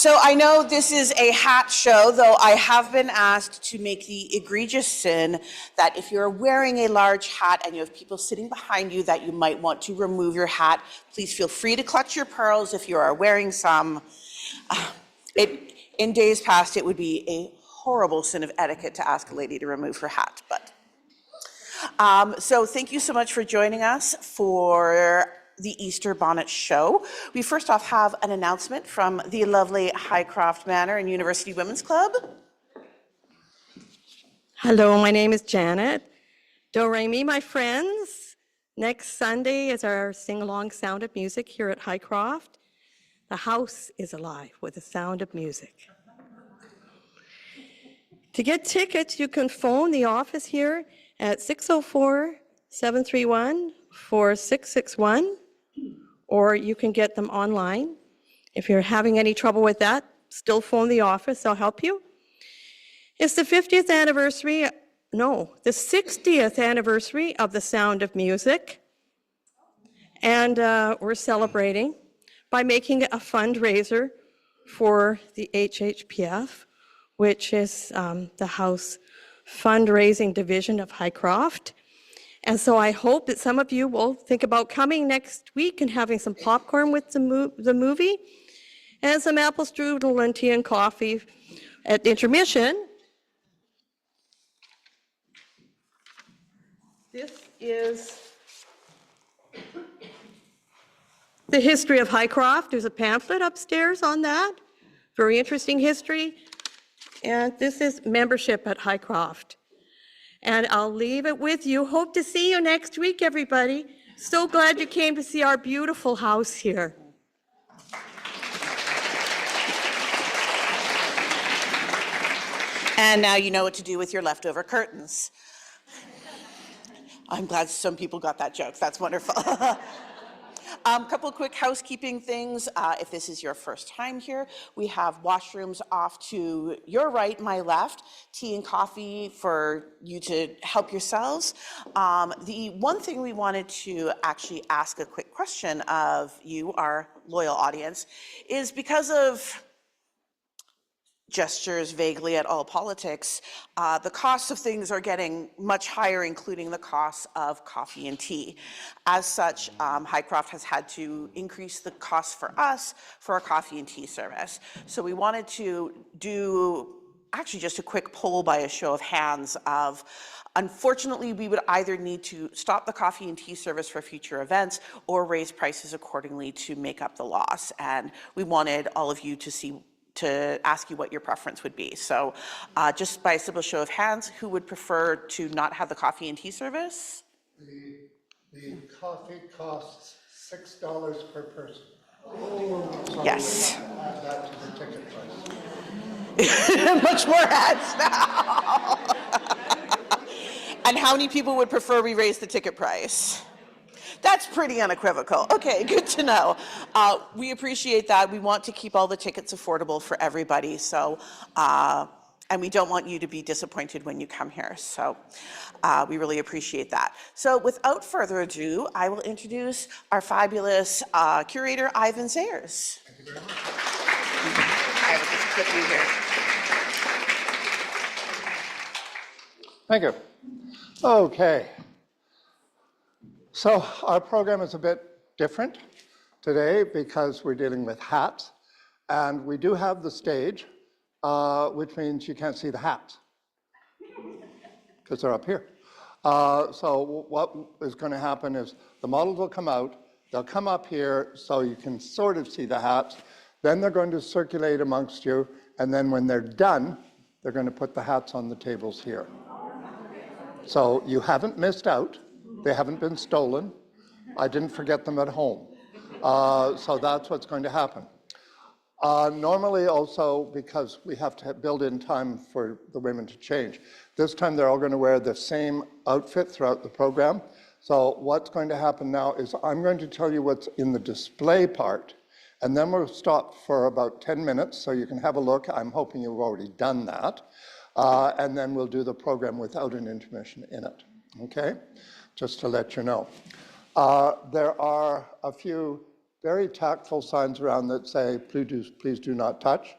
So I know this is a hat show, though I have been asked to make the egregious sin that if you're wearing a large hat and you have people sitting behind you that you might want to remove your hat, please feel free to clutch your pearls if you are wearing some. In days past, it would be a horrible sin of etiquette to ask a lady to remove her hat, but. So thank you so much for joining us for the Easter Bonnet Show. We first off have an announcement from the lovely Highcroft Manor and University Women's Club. Hello, my name is Janet. Do re mi, my friends. Next Sunday is our sing-along Sound of Music here at Highcroft. The house is alive with the sound of music. To get tickets, you can phone the office here at 604-731-4661, or you can get them online. If you're having any trouble with that, still phone the office, they'll help you. It's the 60th anniversary of the Sound of Music, and we're celebrating by making a fundraiser for the HHPF, which is the House fundraising division of Highcroft. And so I hope that some of you will think about coming next week and having some popcorn with the movie and some apple strudel and tea and coffee at the intermission. This is the history of Highcroft. There's a pamphlet upstairs on that. Very interesting history. And this is membership at Highcroft. And I'll leave it with you. Hope to see you next week, everybody. So glad you came to see our beautiful house here. And now you know what to do with your leftover curtains. I'm glad some people got that joke. That's wonderful. Couple of quick housekeeping things. If this is your first time here, we have washrooms off to your right, my left, tea and coffee for you to help yourselves. The one thing we wanted to actually ask a quick question of you, our loyal audience, is because of gestures vaguely at all politics, the costs of things are getting much higher, including the costs of coffee and tea. As such, Highcroft has had to increase the cost for us for our coffee and tea service. So we wanted to do actually just a quick poll by a show of hands of, unfortunately, we would either need to stop the coffee and tea service for future events or raise prices accordingly to make up the loss. And we wanted all of you to ask you what your preference would be. So just by a simple show of hands, who would prefer to not have the coffee and tea service? The coffee costs $6 per person. So Yes. Add that to the ticket price. Much more heads now. And how many people would prefer we raise the ticket price? That's pretty unequivocal. Okay, good to know. We appreciate that. We want to keep all the tickets affordable for everybody. So, and we don't want you to be disappointed when you come here. So we really appreciate that. So without further ado, I will introduce our fabulous curator, Ivan Sayers. Thank you very much. I will just put you here. Thank you. Okay. So our program is a bit different today because we're dealing with hats, and we do have the stage, which means you can't see the hats because they're up here. So what is going to happen is the models will come out, they'll come up here so you can sort of see the hats, then they're going to circulate amongst you, and then when they're done, they're going to put the hats on the tables here. So you haven't missed out. They haven't been stolen. I didn't forget them at home. So that's what's going to happen. Normally also, because we have to build in time for the women to change, this time they're all going to wear the same outfit throughout the program. So what's going to happen now is I'm going to tell you what's in the display part, and then we'll stop for about 10 minutes so you can have a look. I'm hoping you've already done that. And then we'll do the program without an intermission in it, okay? Just to let you know. There are a few very tactful signs around that say, please do not touch.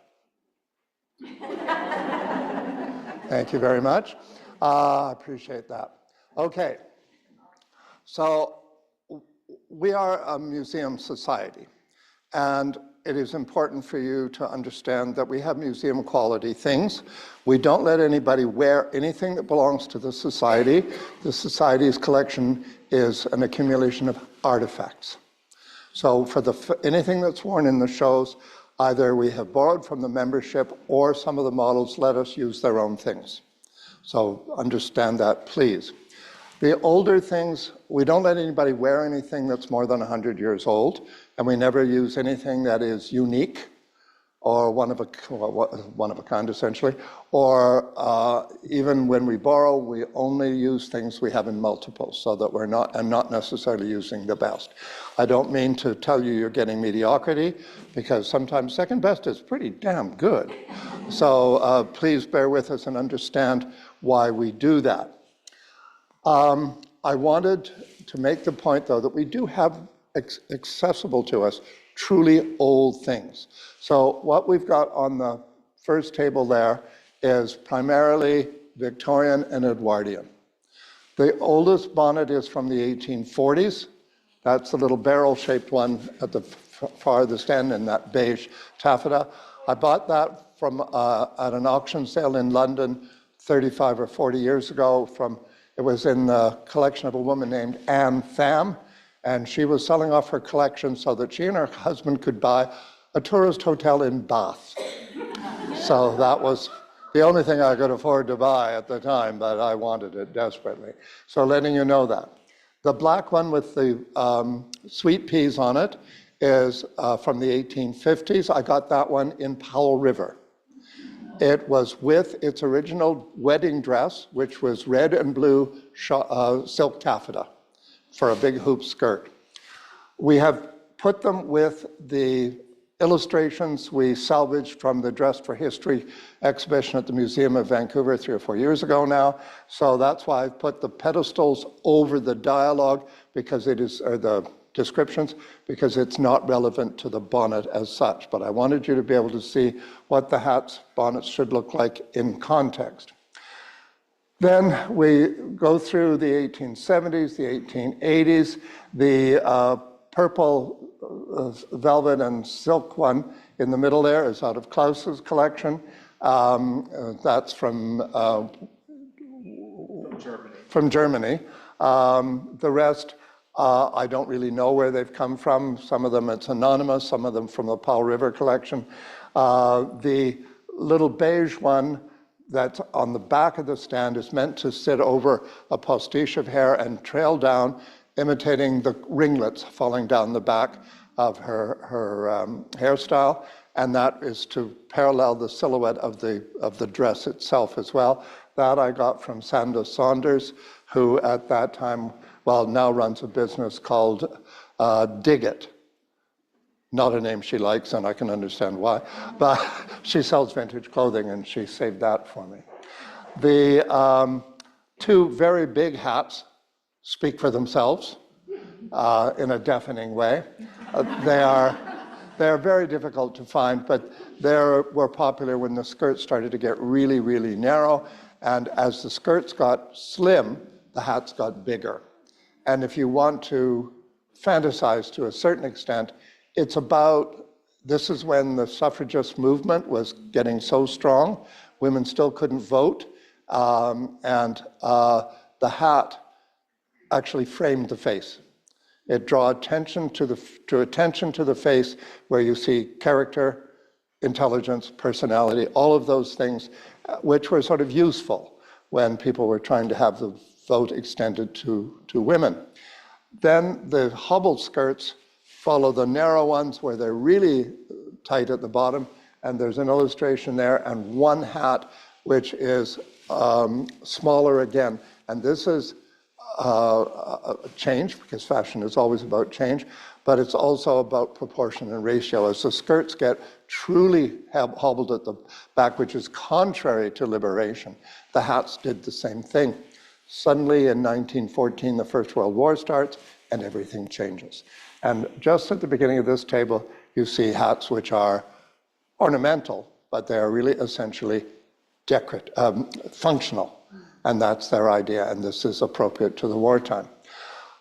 Thank you very much. I appreciate that. Okay, so we are a museum society, and it is important for you to understand that we have museum quality things. We don't let anybody wear anything that belongs to the society. The society's collection is an accumulation of artifacts. So for anything that's worn in the shows, either we have borrowed from the membership or some of the models let us use their own things. So understand that, please. The older things, we don't let anybody wear anything that's more than 100 years old, and we never use anything that is unique or one of a kind, essentially. Or even when we borrow, we only use things we have in multiples, so that we're not necessarily using the best. I don't mean to tell you you're getting mediocrity, because sometimes second best is pretty damn good. So please bear with us and understand why we do that. I wanted to make the point, though, that we do have accessible to us truly old things. So what we've got on the first table there is primarily Victorian and Edwardian. The oldest bonnet is from the 1840s. That's the little barrel-shaped one at the farthest end in that beige taffeta. I bought that from at an auction sale in London 35 or 40 years ago. It was in the collection of a woman named Anne Pham, and she was selling off her collection so that she and her husband could buy a tourist hotel in Bath. So that was the only thing I could afford to buy at the time, but I wanted it desperately. So letting you know that. The black one with the sweet peas on it is from the 1850s. I got that one in Powell River. It was with its original wedding dress, which was red and blue silk taffeta for a big hoop skirt. We have put them with the illustrations we salvaged from the Dress for History exhibition at the Museum of Vancouver 3 or 4 years ago now. So that's why I've put the pedestals over the dialogue, because it is, or the descriptions, because it's not relevant to the bonnet as such. But I wanted you to be able to see what the hats, bonnets should look like in context. Then we go through the 1870s, the 1880s, the purple velvet and silk one in the middle there is out of Klaus's collection. That's from Germany. The rest, I don't really know where they've come from. Some of them it's anonymous, some of them from the Powell River collection. The little beige one that's on the back of the stand is meant to sit over a postiche of hair and trail down, imitating the ringlets falling down the back of her hairstyle, and that is to parallel the silhouette of the dress itself as well. That I got from Sandra Saunders, who at that time, well, now runs a business called Dig It. Not a name she likes, and I can understand why, but she sells vintage clothing, and she saved that for me. The two very big hats speak for themselves in a deafening way. They are very difficult to find, but they were popular when the skirts started to get really, really narrow, and as the skirts got slim, the hats got bigger. And if you want to fantasize to a certain extent, it's about, this is when the suffragist movement was getting so strong, women still couldn't vote, and the hat actually framed the face. It drew attention to the face, where you see character, intelligence, personality, all of those things, which were sort of useful when people were trying to have the vote extended to women. Then the hobbled skirts follow the narrow ones, where they're really tight at the bottom, and there's an illustration there, and one hat which is smaller again. And this is a change, because fashion is always about change, but it's also about proportion and ratio. As the skirts get truly hobbled at the back, which is contrary to liberation, the hats did the same thing. Suddenly in 1914, the First World War starts, and everything changes. And just at the beginning of this table, you see hats which are ornamental, but they're really essentially functional. And that's their idea, and this is appropriate to the wartime.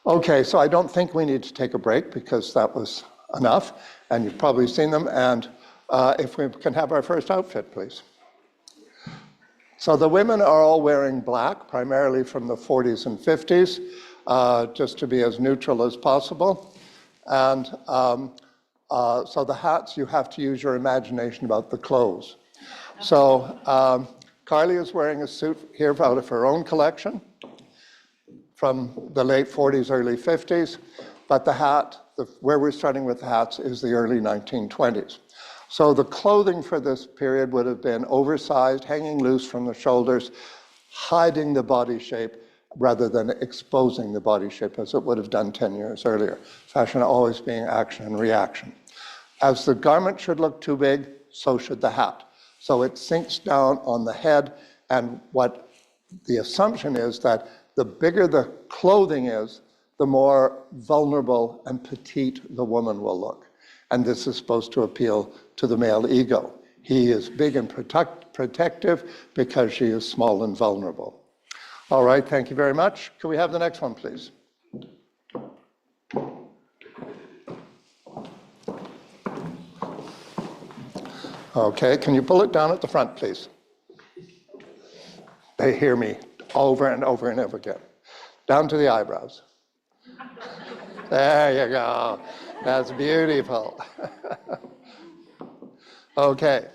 Okay, so I don't think we need to take a break because that was enough, and you've probably seen them. And if we can have our first outfit, please. So the women are all wearing black, primarily from the 40s and 50s, just to be as neutral as possible. And so the hats, you have to use your imagination about the clothes. So Carly is wearing a suit here out of her own collection from the late 40s, early 50s, but the hat, where we're starting with the hats, is the early 1920s. So the clothing for this period would have been oversized, hanging loose from the shoulders, hiding the body shape rather than exposing the body shape as it would have done 10 years earlier. Fashion always being action and reaction. As the garment should look too big, so should the hat. So it sinks down on the head, and what the assumption is that the bigger the clothing is, the more vulnerable and petite the woman will look. And this is supposed to appeal to the male ego. He is big and protective because she is small and vulnerable. All right, thank you very much. Could we have the next one, please? Okay, can you pull it down at the front, please? They hear me over and over and over again. Down to the eyebrows. There you go. That's beautiful. Okay,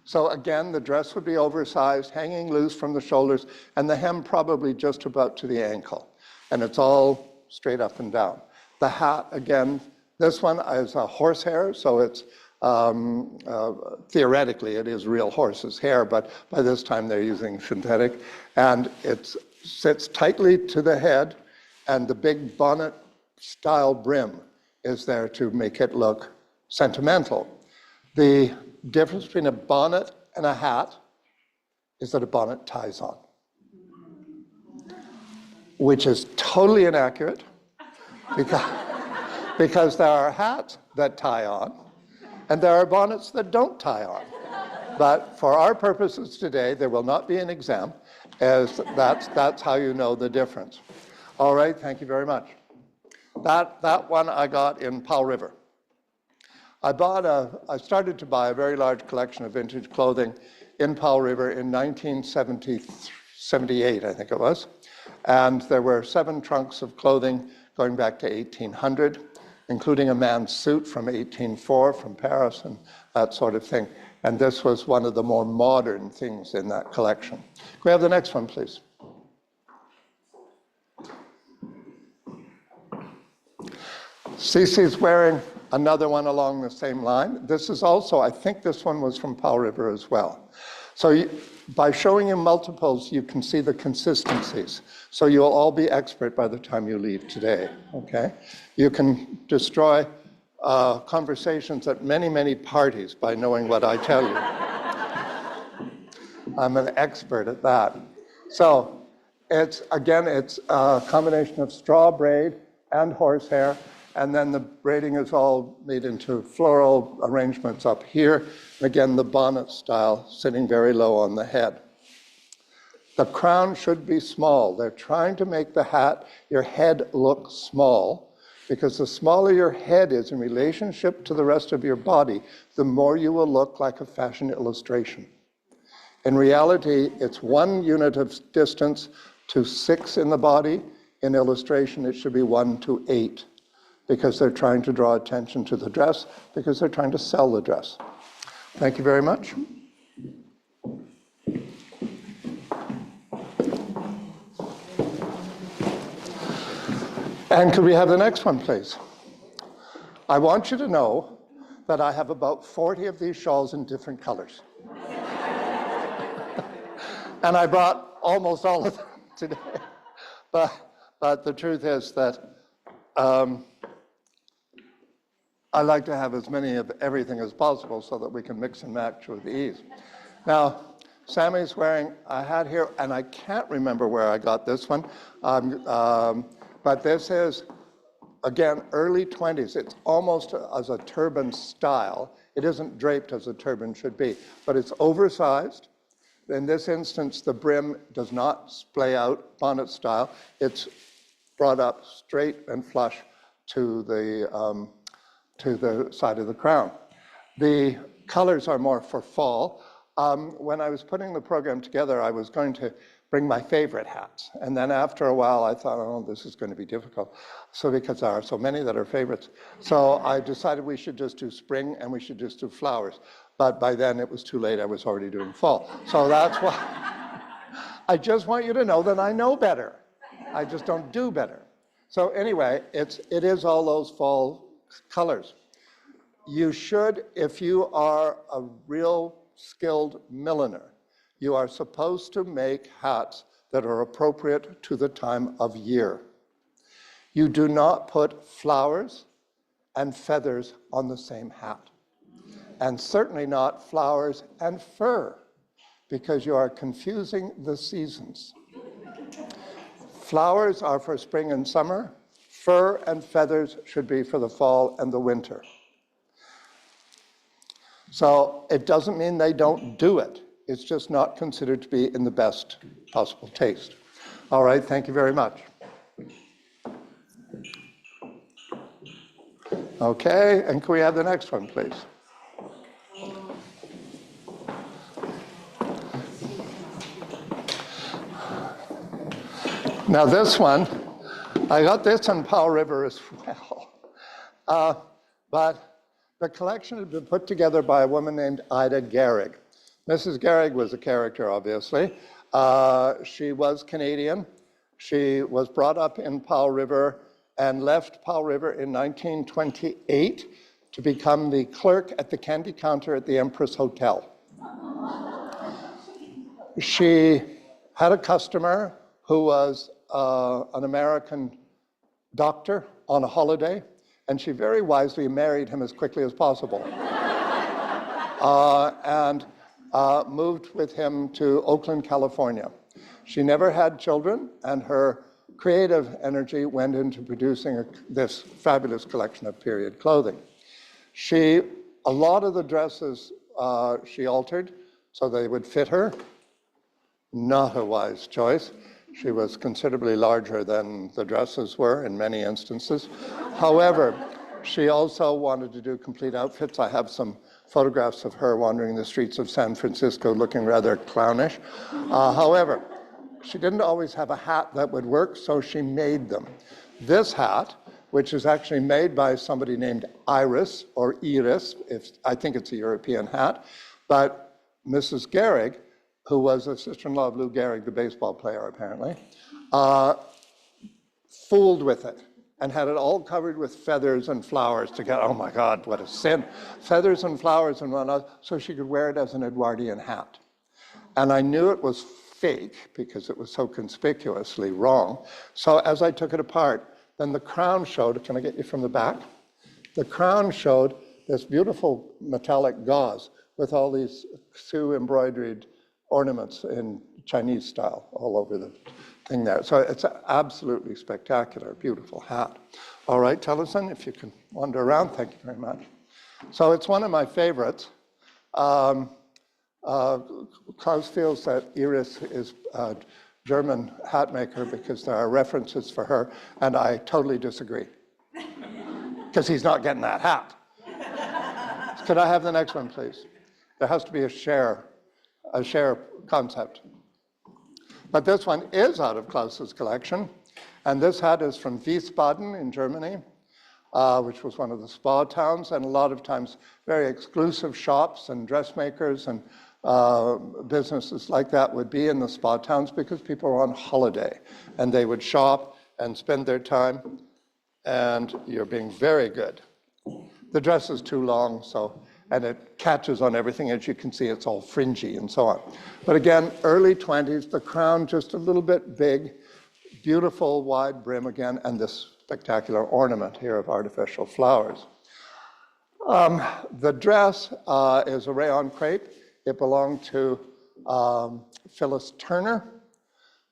so again, the dress would be oversized, hanging loose from the shoulders, and the hem probably just about to the ankle. And it's all straight up and down. The hat, again, this one is a horsehair, so it's theoretically it is real horse's hair, but by this time they're using synthetic. And it sits tightly to the head, and the big bonnet-style brim is there to make it look sentimental. The difference between a bonnet and a hat is that a bonnet ties on, which is totally inaccurate because there are hats that tie on and there are bonnets that don't tie on. But for our purposes today, there will not be an exam, as that's how you know the difference. All right, thank you very much. That one I got in Powell River. I started to buy a very large collection of vintage clothing in Powell River in 1978, I think it was. And there were 7 trunks of clothing going back to 1800, including a man's suit from 1804 from Paris and that sort of thing. And this was one of the more modern things in that collection. Can we have the next one, please? Cece's wearing another one along the same line. This is also, I think this one was from Powell River as well. So by showing you multiples, you can see the consistencies. So you'll all be expert by the time you leave today, okay? You can destroy conversations at many, many parties by knowing what I tell you. I'm an expert at that. So it's a combination of straw braid and horsehair, and then the braiding is all made into floral arrangements up here. Again, the bonnet style, sitting very low on the head. The crown should be small. They're trying to make your head look small, because the smaller your head is in relationship to the rest of your body, the more you will look like a fashion illustration. In reality, it's 1 unit of distance to 6 in the body. In illustration, it should be 1 to 8. Because they're trying to draw attention to the dress, because they're trying to sell the dress. Thank you very much. And could we have the next one, please? I want you to know that I have about 40 of these shawls in different colors. And I brought almost all of them today. But the truth is that I like to have as many of everything as possible so that we can mix and match with ease. Now, Sammy's wearing a hat here, and I can't remember where I got this one, but this is again, early 20s. It's almost as a turban style. It isn't draped as a turban should be, but it's oversized. In this instance, the brim does not splay out bonnet style. It's brought up straight and flush to the side of the crown. The colors are more for fall. When I was putting the program together, I was going to bring my favorite hats. And then after a while, I thought, oh, this is going to be difficult. So because there are so many that are favorites. So I decided we should just do spring and we should just do flowers. But by then it was too late. I was already doing fall. So that's why I just want you to know that I know better. I just don't do better. So anyway, it is all those fall colors. You should, if you are a real skilled milliner, you are supposed to make hats that are appropriate to the time of year. You do not put flowers and feathers on the same hat. And certainly not flowers and fur, because you are confusing the seasons. Flowers are for spring and summer. Fur and feathers should be for the fall and the winter. So it doesn't mean they don't do it. It's just not considered to be in the best possible taste. All right, thank you very much. Okay, and can we have the next one, please? Now this one, I got this on Powell River as well. But the collection had been put together by a woman named Ida Garrig. Mrs. Garrig was a character, obviously. She was Canadian. She was brought up in Powell River and left Powell River in 1928 to become the clerk at the candy counter at the Empress Hotel. She had a customer who was an American doctor on a holiday, and she very wisely married him as quickly as possible. And moved with him to Oakland, California. She never had children, and her creative energy went into producing this fabulous collection of period clothing. A lot of the dresses she altered so they would fit her. Not a wise choice. She was considerably larger than the dresses were in many instances. However, she also wanted to do complete outfits. I have some photographs of her wandering the streets of San Francisco looking rather clownish. However, she didn't always have a hat that would work, so she made them. This hat, which is actually made by somebody named Iris, or Iris, I think it's a European hat, but Mrs. Garrig, who was a sister-in-law of Lou Gehrig, the baseball player, apparently, fooled with it and had it all covered with feathers and flowers to get, oh my God, what a sin. Feathers and flowers and whatnot, so she could wear it as an Edwardian hat. And I knew it was fake because it was so conspicuously wrong. So as I took it apart, then the crown showed, can I get you from the back? The crown showed this beautiful metallic gauze with all these Sioux embroidered ornaments in Chinese style all over the thing there. So it's absolutely spectacular, beautiful hat. All right, Tellison, if you can wander around, thank you very much. So it's one of my favorites. Klaus feels that Iris is a German hat maker because there are references for her, and I totally disagree. Because he's not getting that hat. Could I have the next one, please? There has to be a share concept. But this one is out of Klaus's collection, and this hat is from Wiesbaden in Germany, which was one of the spa towns, and a lot of times very exclusive shops and dressmakers and businesses like that would be in the spa towns because people were on holiday, and they would shop and spend their time, and you're being very good. The dress is too long, and it catches on everything. As you can see, it's all fringy and so on. But again, early 20s, the crown just a little bit big, beautiful wide brim again, and this spectacular ornament here of artificial flowers. The dress is a rayon crepe. It belonged to Phyllis Turner,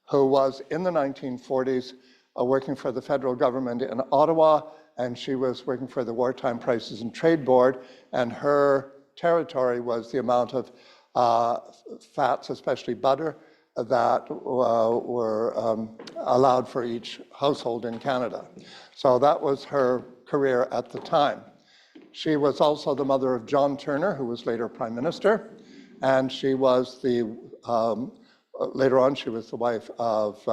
who was in the 1940s working for the federal government in Ottawa and she was working for the Wartime Prices and Trade Board, and her territory was the amount of fats, especially butter, that were allowed for each household in Canada. So that was her career at the time. She was also the mother of John Turner, who was later Prime Minister, and she was the, later on, she was the wife of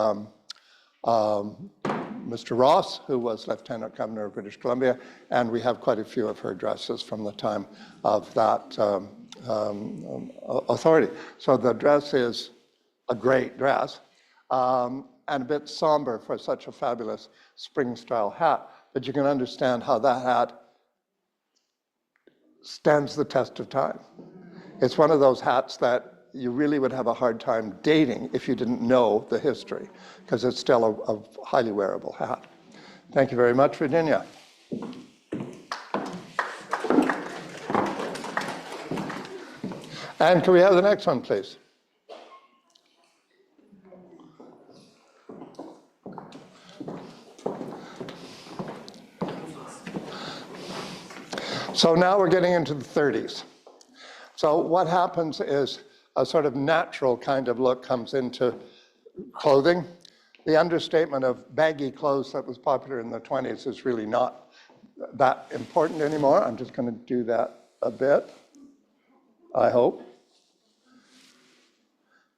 Mr. Ross, who was Lieutenant Governor of British Columbia, and we have quite a few of her dresses from the time of that authority. So the dress is a great dress, and a bit somber for such a fabulous spring-style hat, but you can understand how that hat stands the test of time. It's one of those hats that you really would have a hard time dating if you didn't know the history, because it's still a highly wearable hat. Thank you very much, Virginia. And can we have the next one, please? So now we're getting into the 30s. So what happens is a sort of natural kind of look comes into clothing. The understatement of baggy clothes that was popular in the 20s is really not that important anymore. I'm just going to do that a bit, I hope.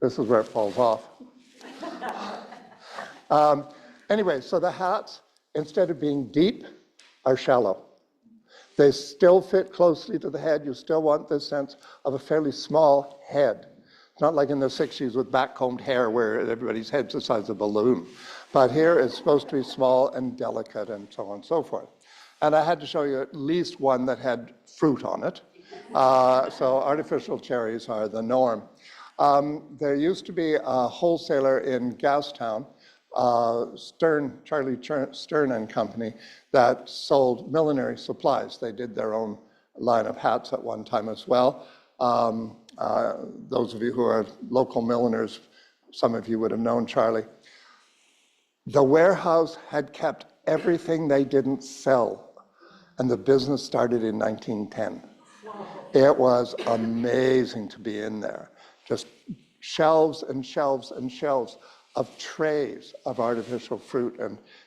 This is where it falls off. Anyway, so the hats, instead of being deep, are shallow. They still fit closely to the head. You still want this sense of a fairly small head. It's not like in the 60s with backcombed hair where everybody's head's the size of a balloon. But here it's supposed to be small and delicate and so on and so forth. And I had to show you at least one that had fruit on it. So artificial cherries are the norm. There used to be a wholesaler in Gastown, Charlie Stern and Company, that sold millinery supplies. They did their own line of hats at one time as well. Those of you who are local milliners, some of you would have known Charlie. The warehouse had kept everything they didn't sell, and the business started in 1910. It was amazing to be in there. Just shelves and shelves and shelves of trays of artificial fruit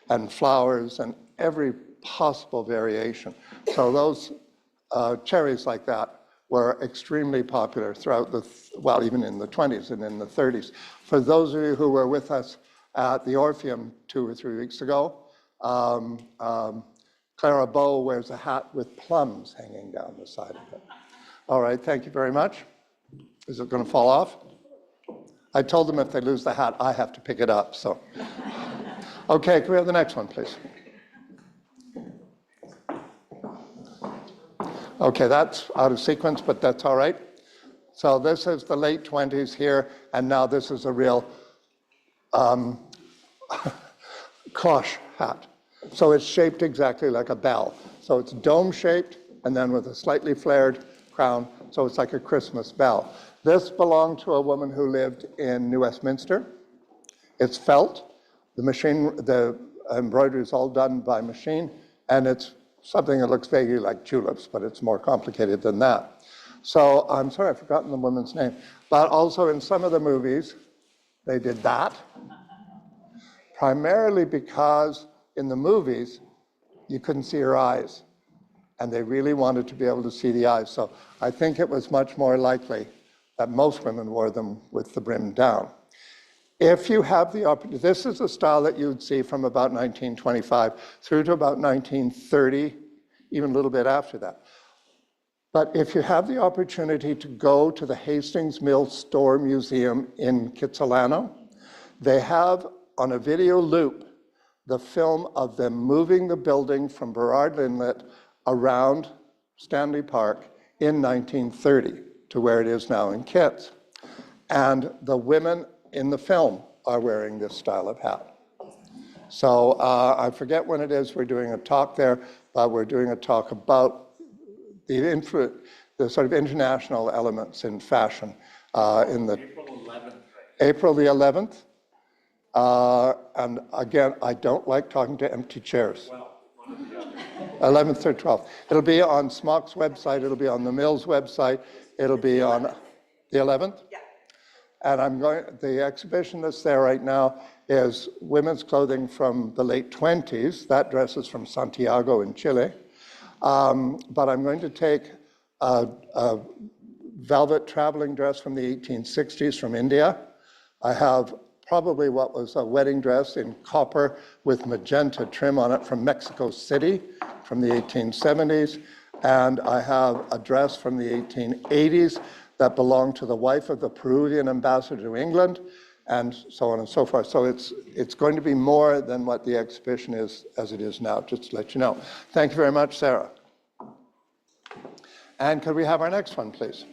and flowers and every possible variation. So those cherries like that were extremely popular throughout well, even in the 20s and in the 30s. For those of you who were with us at the Orpheum 2 or 3 weeks ago, Clara Bow wears a hat with plums hanging down the side of it. All right, thank you very much. Is it going to fall off? I told them if they lose the hat, I have to pick it up, so. Okay, can we have the next one, please? Okay, that's out of sequence, but that's all right. So this is the late 20s here, and now this is a real cloche hat. So it's shaped exactly like a bell. So it's dome-shaped, and then with a slightly flared crown, so it's like a Christmas bell. This belonged to a woman who lived in New Westminster. It's felt. The embroidery is all done by machine, and it's something that looks vaguely like tulips, but it's more complicated than that. So I'm sorry, I've forgotten the woman's name. But also in some of the movies, they did that, primarily because in the movies, you couldn't see her eyes, and they really wanted to be able to see the eyes. So I think it was much more likely that most women wore them with the brim down. If you have the opportunity, this is a style that you would see from about 1925 through to about 1930, even a little bit after that. But if you have the opportunity to go to the Hastings Mill Store Museum in Kitsilano, they have on a video loop the film of them moving the building from Burrard Inlet around Stanley Park in 1930 to where it is now in Kitts. And the women in the film are wearing this style of hat. So I forget when it is we're doing a talk there, but we're doing a talk about the sort of international elements in fashion in the April 11th. April the 11th. And again, I don't like talking to empty chairs. Well, one of the other. 11th or 12th. It'll be on Smock's website. It'll be on the Mills website. It'll be on the 11th? Yeah. And the exhibition that's there right now is women's clothing from the late 20s. That dress is from Santiago in Chile. But I'm going to take a velvet traveling dress from the 1860s from India. I have probably what was a wedding dress in copper with magenta trim on it from Mexico City from the 1870s. And I have a dress from the 1880s that belonged to the wife of the Peruvian ambassador to England, and so on and so forth. So it's going to be more than what the exhibition is as it is now, just to let you know. Thank you very much, Sarah. And could we have our next one, please?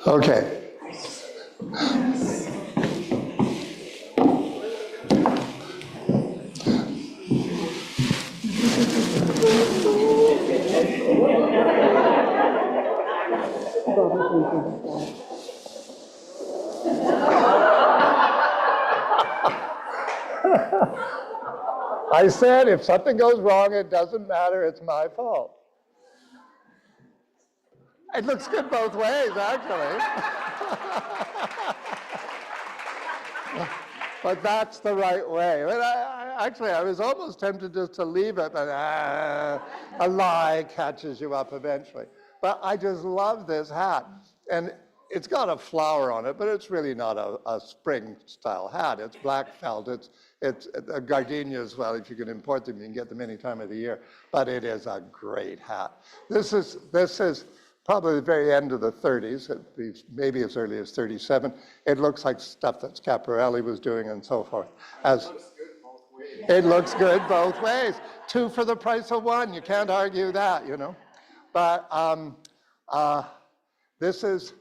Okay. I said if something goes wrong, it doesn't matter, it's my fault. It looks good both ways, actually. But that's the right way. But I was almost tempted just to leave it, but a lie catches you up eventually. But I just love this hat. And it's got a flower on it, but it's really not a spring-style hat. It's black felt. It's gardenias, well, if you can import them, you can get them any time of the year. But it is a great hat. This is probably the very end of the 30s, maybe as early as 37. It looks like stuff that Schiaparelli was doing and so forth. It looks good both ways. Two for the price of one. You can't argue that, you know. But this is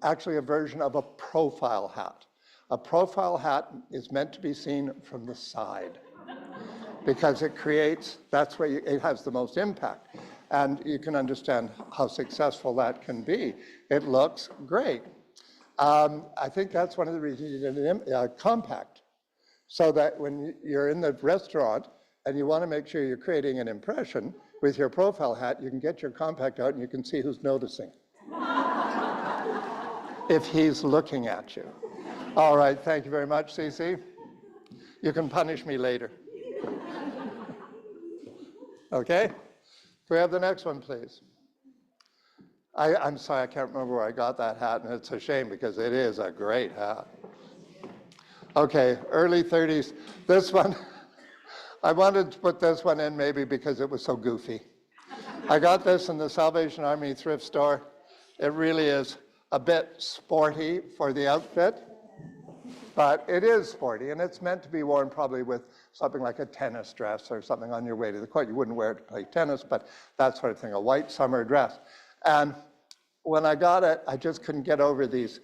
actually a version of a profile hat. A profile hat is meant to be seen from the side because that's where it has the most impact. And you can understand how successful that can be. It looks great. I think that's one of the reasons you did it compact, so that when you're in the restaurant and you want to make sure you're creating an impression with your profile hat, you can get your compact out and you can see who's noticing. If he's looking at you. All right, thank you very much, Cece. You can punish me later. Okay? Can we have the next one, please? I'm sorry, I can't remember where I got that hat, and it's a shame because it is a great hat. Okay, early 30s. This one, I wanted to put this one in maybe because it was so goofy. I got this in the Salvation Army thrift store. It really is a bit sporty for the outfit, but it is sporty, and it's meant to be worn probably with something like a tennis dress or something on your way to the court. You wouldn't wear it to play tennis, but that sort of thing, a white summer dress. And when I got it, I just couldn't get over these.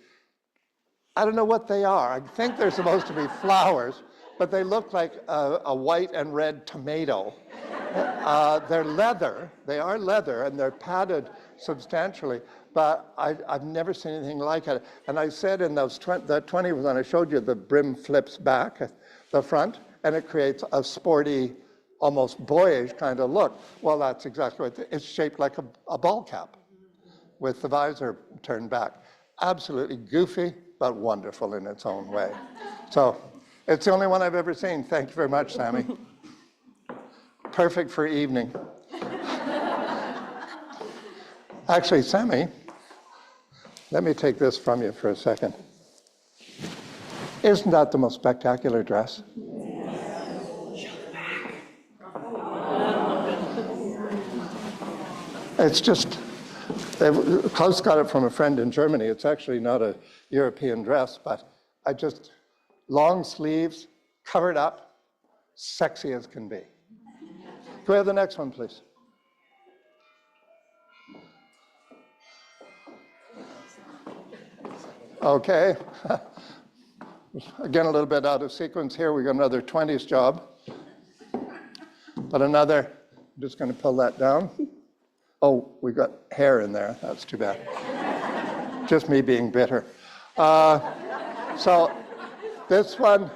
I don't know what they are. I think they're supposed to be flowers, but they look like a white and red tomato. They're leather. They are leather, and they're padded substantially. But I've never seen anything like it. And I said in that 20 when I showed you the brim flips back, the front, and it creates a sporty, almost boyish kind of look. Well, that's exactly what it's shaped like a ball cap with the visor turned back. Absolutely goofy, but wonderful in its own way. So it's the only one I've ever seen. Thank you very much, Sammy. Perfect for evening. Actually, Sammy, let me take this from you for a second. Isn't that the most spectacular dress? It's just, Klaus got it from a friend in Germany. It's actually not a European dress, but long sleeves, covered up, sexy as can be. Can we have the next one, please? Okay. Again, a little bit out of sequence here. We got another 20s job. But another, I'm just going to pull that down. Oh, we got hair in there. That's too bad. Just me being bitter. So this one,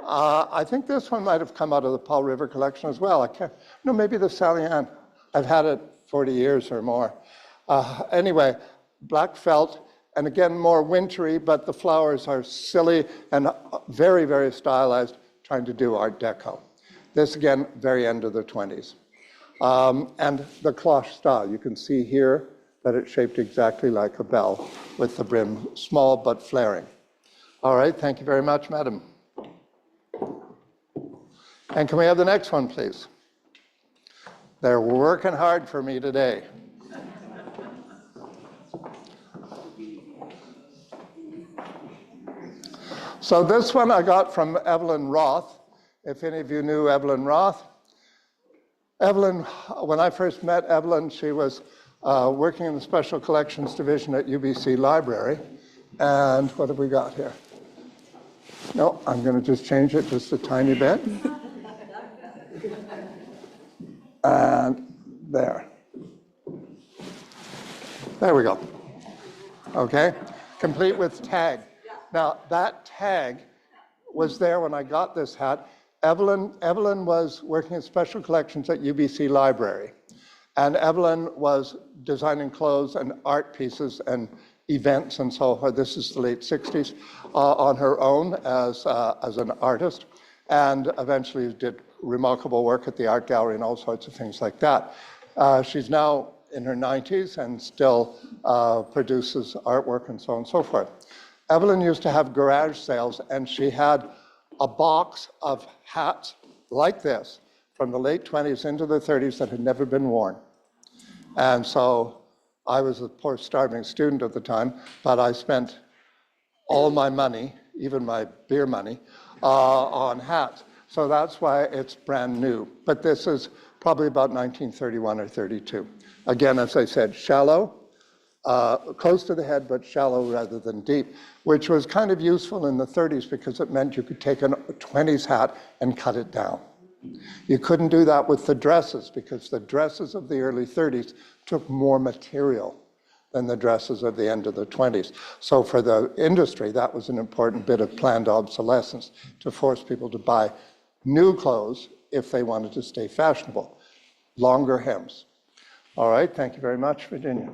I think this one might have come out of the Paul River collection as well. I can't, no, maybe the Sally Ann. I've had it 40 years or more. Anyway, black felt, and again, more wintry, but the flowers are silly and very, very stylized, trying to do Art Deco. This, again, very end of the 20s. And the cloche style, you can see here that it's shaped exactly like a bell with the brim small but flaring. All right, thank you very much, madam. And can we have the next one, please? They're working hard for me today. So this one I got from Evelyn Roth. If any of you knew Evelyn Roth. Evelyn, when I first met Evelyn, she was working in the Special Collections Division at UBC Library. And what have we got here? No, I'm going to just change it just a tiny bit. And there. There we go. Okay, complete with tag. Now, that tag was there when I got this hat. Evelyn was working in special collections at UBC Library. And Evelyn was designing clothes and art pieces and events and so forth. This is the late 60s, on her own as an artist, and eventually did remarkable work at the art gallery and all sorts of things like that. She's now in her 90s and still produces artwork and so on and so forth. Evelyn used to have garage sales, and she had a box of hats like this from the late 20s into the 30s that had never been worn. And so I was a poor starving student at the time, but I spent all my money, even my beer money, on hats. So that's why it's brand new. But this is probably about 1931 or 32. Again, as I said, shallow, close to the head, but shallow rather than deep, which was kind of useful in the 30s because it meant you could take a 20s hat and cut it down. You couldn't do that with the dresses because the dresses of the early 30s took more material than the dresses of the end of the 20s. So for the industry, that was an important bit of planned obsolescence to force people to buy new clothes if they wanted to stay fashionable. Longer hems. All right, thank you very much, Virginia.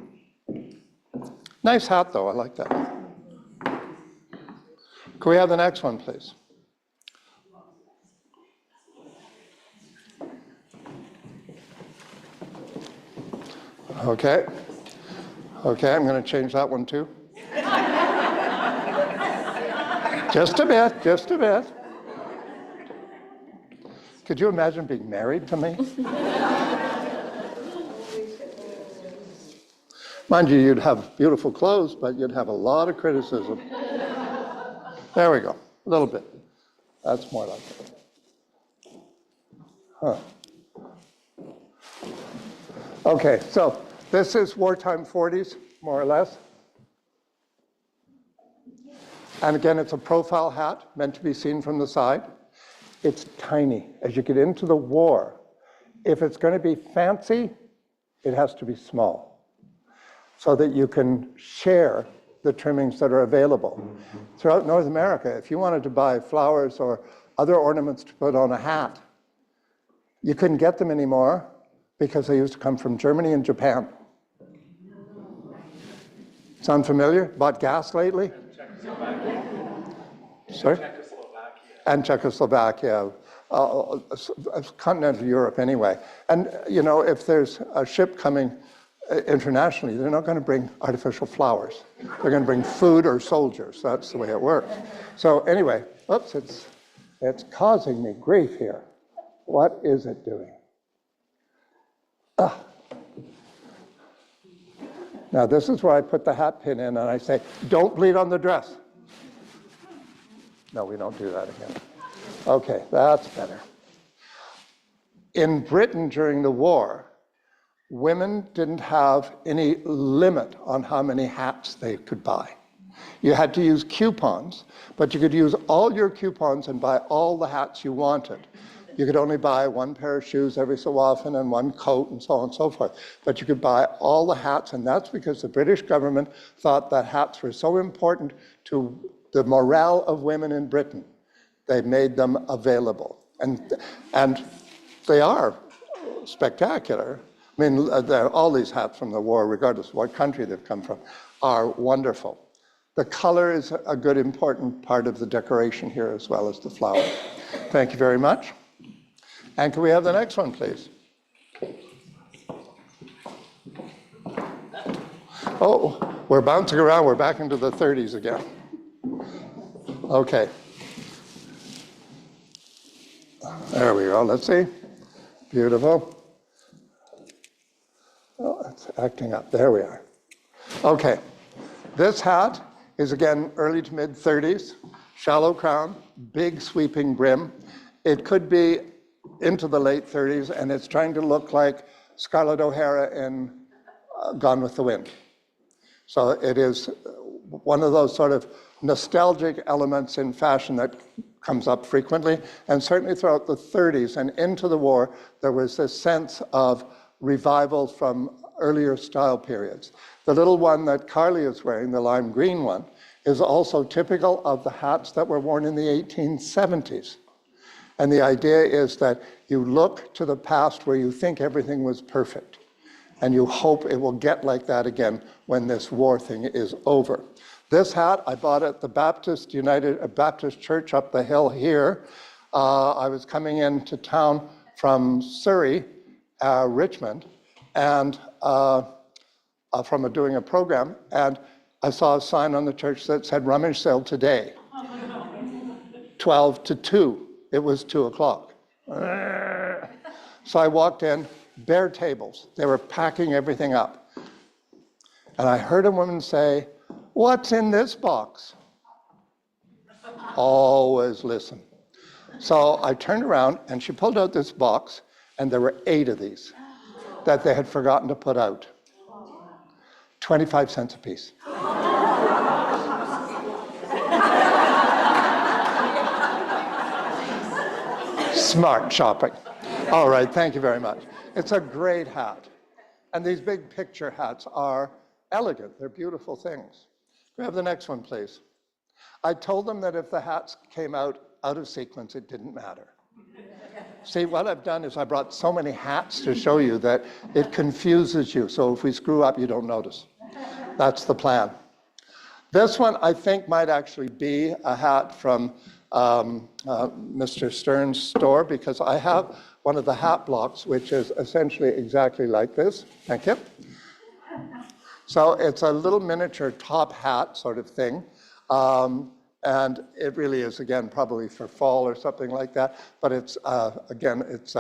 Nice hat, though. I like that. Can we have the next one, please? Okay. Okay, I'm going to change that one, too. Just a bit, just a bit. Could you imagine being married to me? Mind you, you'd have beautiful clothes, but you'd have a lot of criticism. There we go, a little bit. That's more like it. Huh. Okay, so this is wartime 40s, more or less. And again, it's a profile hat, meant to be seen from the side. It's tiny. As you get into the war, if it's going to be fancy, it has to be small, so that you can share the trimmings that are available. Throughout North America, if you wanted to buy flowers or other ornaments to put on a hat, you couldn't get them anymore because they used to come from Germany and Japan. Sound familiar? Bought gas lately? Sorry? And Czechoslovakia, continental Europe anyway. And you know, if there's a ship coming internationally, they're not going to bring artificial flowers. They're going to bring food or soldiers. That's the way it works. So anyway, oops, it's causing me grief here. What is it doing? Now this is where I put the hat pin in and I say, don't bleed on the dress. No, we don't do that again. Okay, that's better. In Britain during the war, women didn't have any limit on how many hats they could buy. You had to use coupons, but you could use all your coupons and buy all the hats you wanted. you could only buy one pair of shoes every so often and one coat and so on and so forth. But you could buy all the hats, and that's because the British government thought that hats were so important to the morale of women in Britain. They made them available. And they are spectacular. I mean, all these hats from the war, regardless of what country they've come from, are wonderful. The color is a good, important part of the decoration here, as well as the flowers. Thank you very much. And can we have the next one, please? Oh, we're bouncing around. We're back into the 30s again. Okay. There we go. Let's see. Beautiful. Oh, it's acting up. There we are. Okay. This hat is, again, early to mid 30s, shallow crown, big sweeping brim. It could be into the late 30s, and it's trying to look like Scarlett O'Hara in Gone with the Wind. So it is one of those sort of nostalgic elements in fashion that comes up frequently, and certainly throughout the 30s and into the war, there was this sense of revival from earlier style periods. The little one that Carly is wearing, the lime green one, is also typical of the hats that were worn in the 1870s. And the idea is that you look to the past where you think everything was perfect, and you hope it will get like that again when this war thing is over. This hat I bought at the Baptist Church up the hill here. I was coming into town from Surrey, Richmond, and from doing a program, and I saw a sign on the church that said rummage sale today, 12 to 2. It was 2 o'clock. So I walked in, bare tables. They were packing everything up. And I heard a woman say, "What's in this box?" Always listen. So I turned around and she pulled out this box, and there were 8 of these that they had forgotten to put out. 25 cents a piece. Smart shopping. All right, thank you very much. It's a great hat. And these big picture hats are elegant. They're beautiful things. Can we have the next one, please? I told them that if the hats came out of sequence, it didn't matter. See, what I've done is I brought so many hats to show you that it confuses you. So if we screw up, you don't notice. That's the plan. This one, I think, might actually be a hat from Mr. Stern's store, because I have one of the hat blocks, which is essentially exactly like this. Thank you. So it's a little miniature top hat sort of thing. And it really is, again, probably for fall or something like that. But it's, again, it's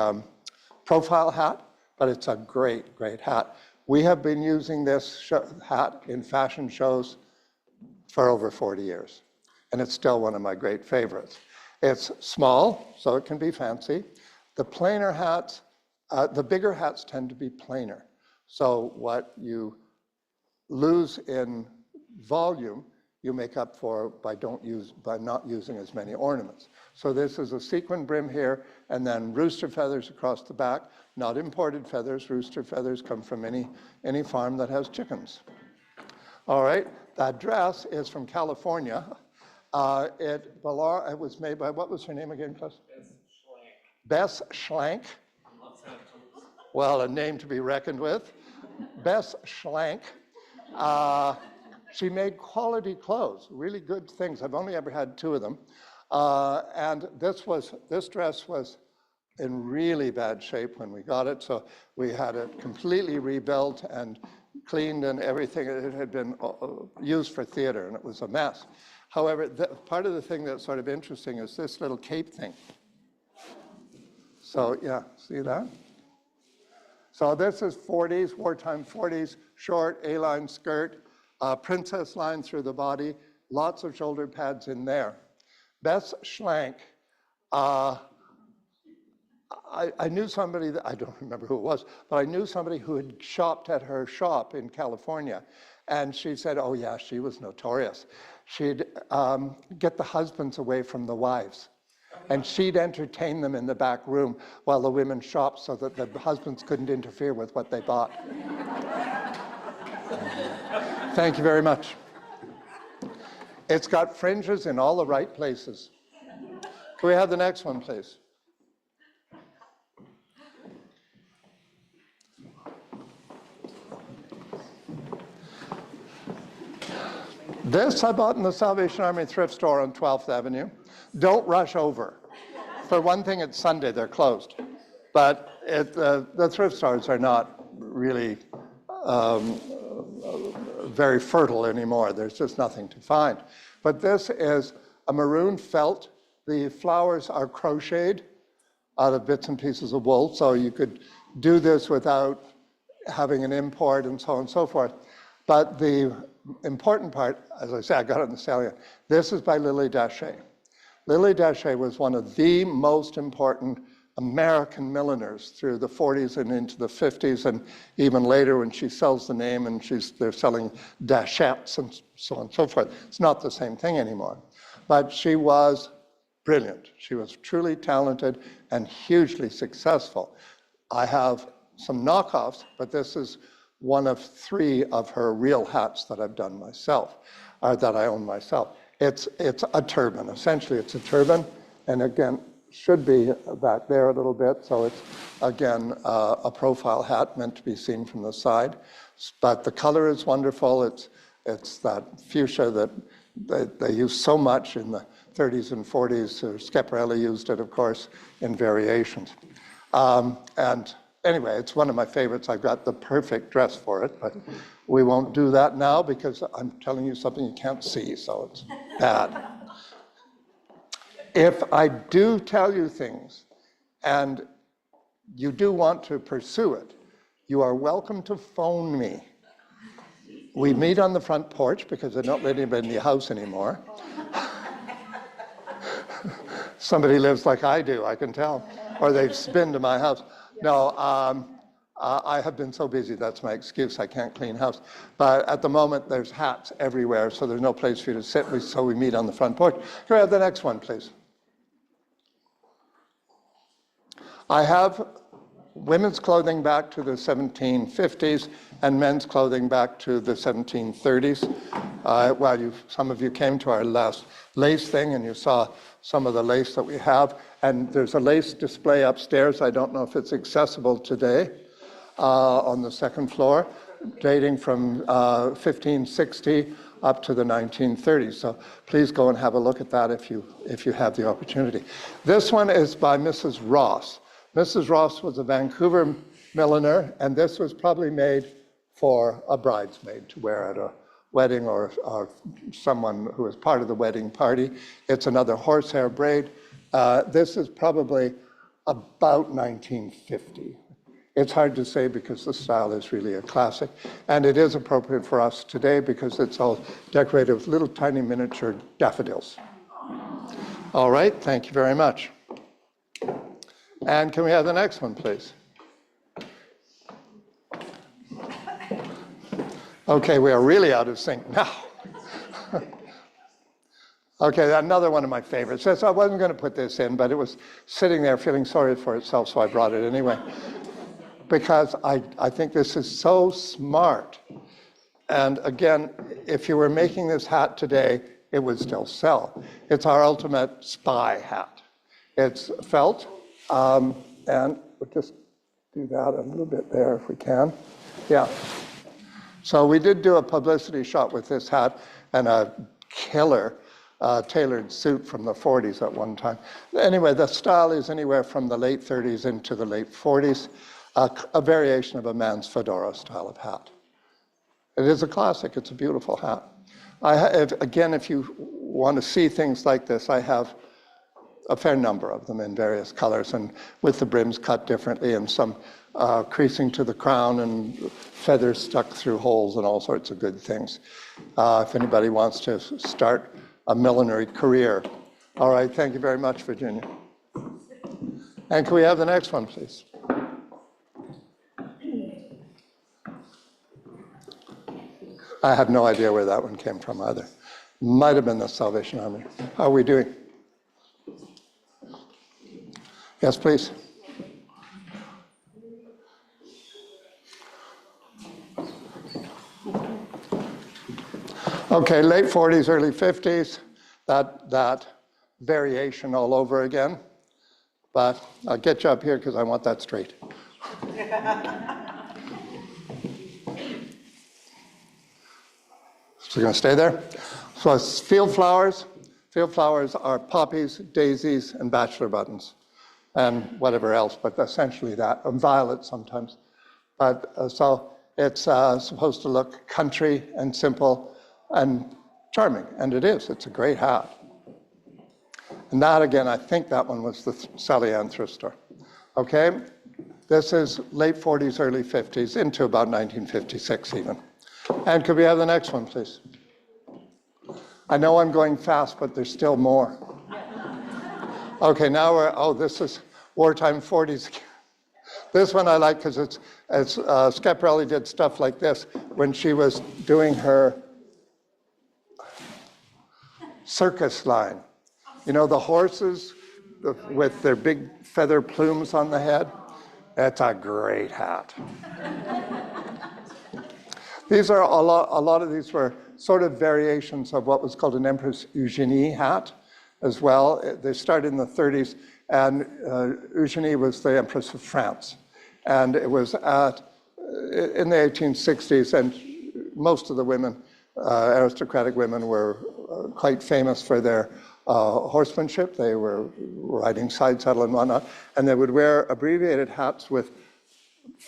profile hat, but it's a great, great hat. We have been using this hat in fashion shows for over 40 years. And it's still one of my great favorites. It's small, so it can be fancy. The plainer hats, the bigger hats tend to be plainer. So what you lose in volume, you make up for by not using as many ornaments. So this is a sequin brim here, and then rooster feathers across the back. Not imported feathers. Rooster feathers come from any farm that has chickens. All right, that dress is from California. It was made by, what was her name again, Cliff? Bess Schlank. Well, a name to be reckoned with. Bess Schlank. She made quality clothes, really good things. I've only ever had 2 of them. And this dress was in really bad shape when we got it. So we had it completely rebuilt and cleaned and everything. It had been used for theater, and it was a mess. However, part of the thing that's sort of interesting is this little cape thing. So yeah, see that? So this is 40s, wartime 40s, short A-line skirt, princess line through the body, lots of shoulder pads in there. Bess Schlank, I knew somebody, I don't remember who it was, but I knew somebody who had shopped at her shop in California. And she said, oh yeah, she was notorious. She'd get the husbands away from the wives. And she'd entertain them in the back room while the women shopped so that the husbands couldn't interfere with what they bought. Thank you very much. It's got fringes in all the right places. Can we have the next one, please? This I bought in the Salvation Army thrift store on 12th Avenue. Don't rush over. For one thing, it's Sunday, they're closed. But the thrift stores are not really very fertile anymore. There's just nothing to find. But this is a maroon felt. The flowers are crocheted out of bits and pieces of wool, so you could do this without having an import and so on and so forth. But the important part, as I say, I got it in the sale. This is by Lily Dachet. Lily Dachet was one of the most important American milliners through the 40s and into the 50s, and even later when she sells the name and they're selling Dachettes and so on and so forth. It's not the same thing anymore. But she was brilliant. She was truly talented and hugely successful. I have some knockoffs, but this is one of 3 of her real hats that I've done myself, or that I own myself. It's a turban. Essentially, it's a turban, and again, should be back there a little bit. So it's, again, a profile hat meant to be seen from the side. But the color is wonderful. It's that fuchsia that they used so much in the 30s and 40s. Schiaparelli used it, of course, in variations. And anyway, it's one of my favorites. I've got the perfect dress for it, but we won't do that now because I'm telling you something you can't see, so it's bad. If I do tell you things and you do want to pursue it, you are welcome to phone me. We meet on the front porch because I don't let anybody in the house anymore. Somebody lives like I do, I can tell, or they've been to my house. No, I have been so busy, that's my excuse, I can't clean house. But at the moment, there's hats everywhere, so there's no place for you to sit, so we meet on the front porch. Can we have the next one, please? I have women's clothing back to the 1750s and men's clothing back to the 1730s. Well, some of you came to our last lace thing and you saw some of the lace that we have. And there's a lace display upstairs. I don't know if it's accessible today on the second floor, dating from 1560 up to the 1930s. So please go and have a look at that if you have the opportunity. This one is by Mrs. Ross. Mrs. Ross was a Vancouver milliner, and this was probably made for a bridesmaid to wear at a wedding or someone who is part of the wedding party. It's another horsehair braid. This is probably about 1950. It's hard to say because the style is really a classic, and it is appropriate for us today because it's all decorated with little tiny miniature daffodils. All right, thank you very much. And can we have the next one, please? Okay, we are really out of sync now. Okay, another one of my favorites. So I wasn't going to put this in, but it was sitting there feeling sorry for itself, so I brought it anyway. Because I think this is so smart. And again, if you were making this hat today, it would still sell. It's our ultimate spy hat. It's felt, and we'll just do that a little bit there if we can. Yeah. So we did do a publicity shot with this hat and a killer tailored suit from the 40s at one time. Anyway, the style is anywhere from the late 30s into the late 40s, a variation of a man's fedora style of hat. It is a classic. It's a beautiful hat. Again, if you want to see things like this, I have a fair number of them in various colors and with the brims cut differently and some creasing to the crown and feathers stuck through holes and all sorts of good things. If anybody wants to start a millinery career. All right, thank you very much, Virginia. And can we have the next one, please? I have no idea where that one came from either. Might have been the Salvation Army. How are we doing? Yes, please. Okay, late 40s, early 50s, that variation all over again. But I'll get you up here because I want that straight. So you're going to stay there? So it's field flowers. Field flowers are poppies, daisies, and bachelor buttons, and whatever else, but essentially that, and violets sometimes. But so it's supposed to look country and simple and charming, and it is. It's a great hat. And that, again, I think that one was the Sally Ann thrift store. Okay, this is late 40s, early 50s, into about 1956 even. And could we have the next one, please? I know I'm going fast, but there's still more. Okay, now this is wartime 40s. This one I like because Schiaparelli did stuff like this when she was doing her circus line. You know, the horses with their big feather plumes on the head? That's a great hat. These are a lot of these were sort of variations of what was called an Empress Eugenie hat as well. They started in the 30s, and Eugenie was the Empress of France. And it was in the 1860s, and most of the women, aristocratic women, were quite famous for their horsemanship. They were riding side saddle and whatnot, and they would wear abbreviated hats with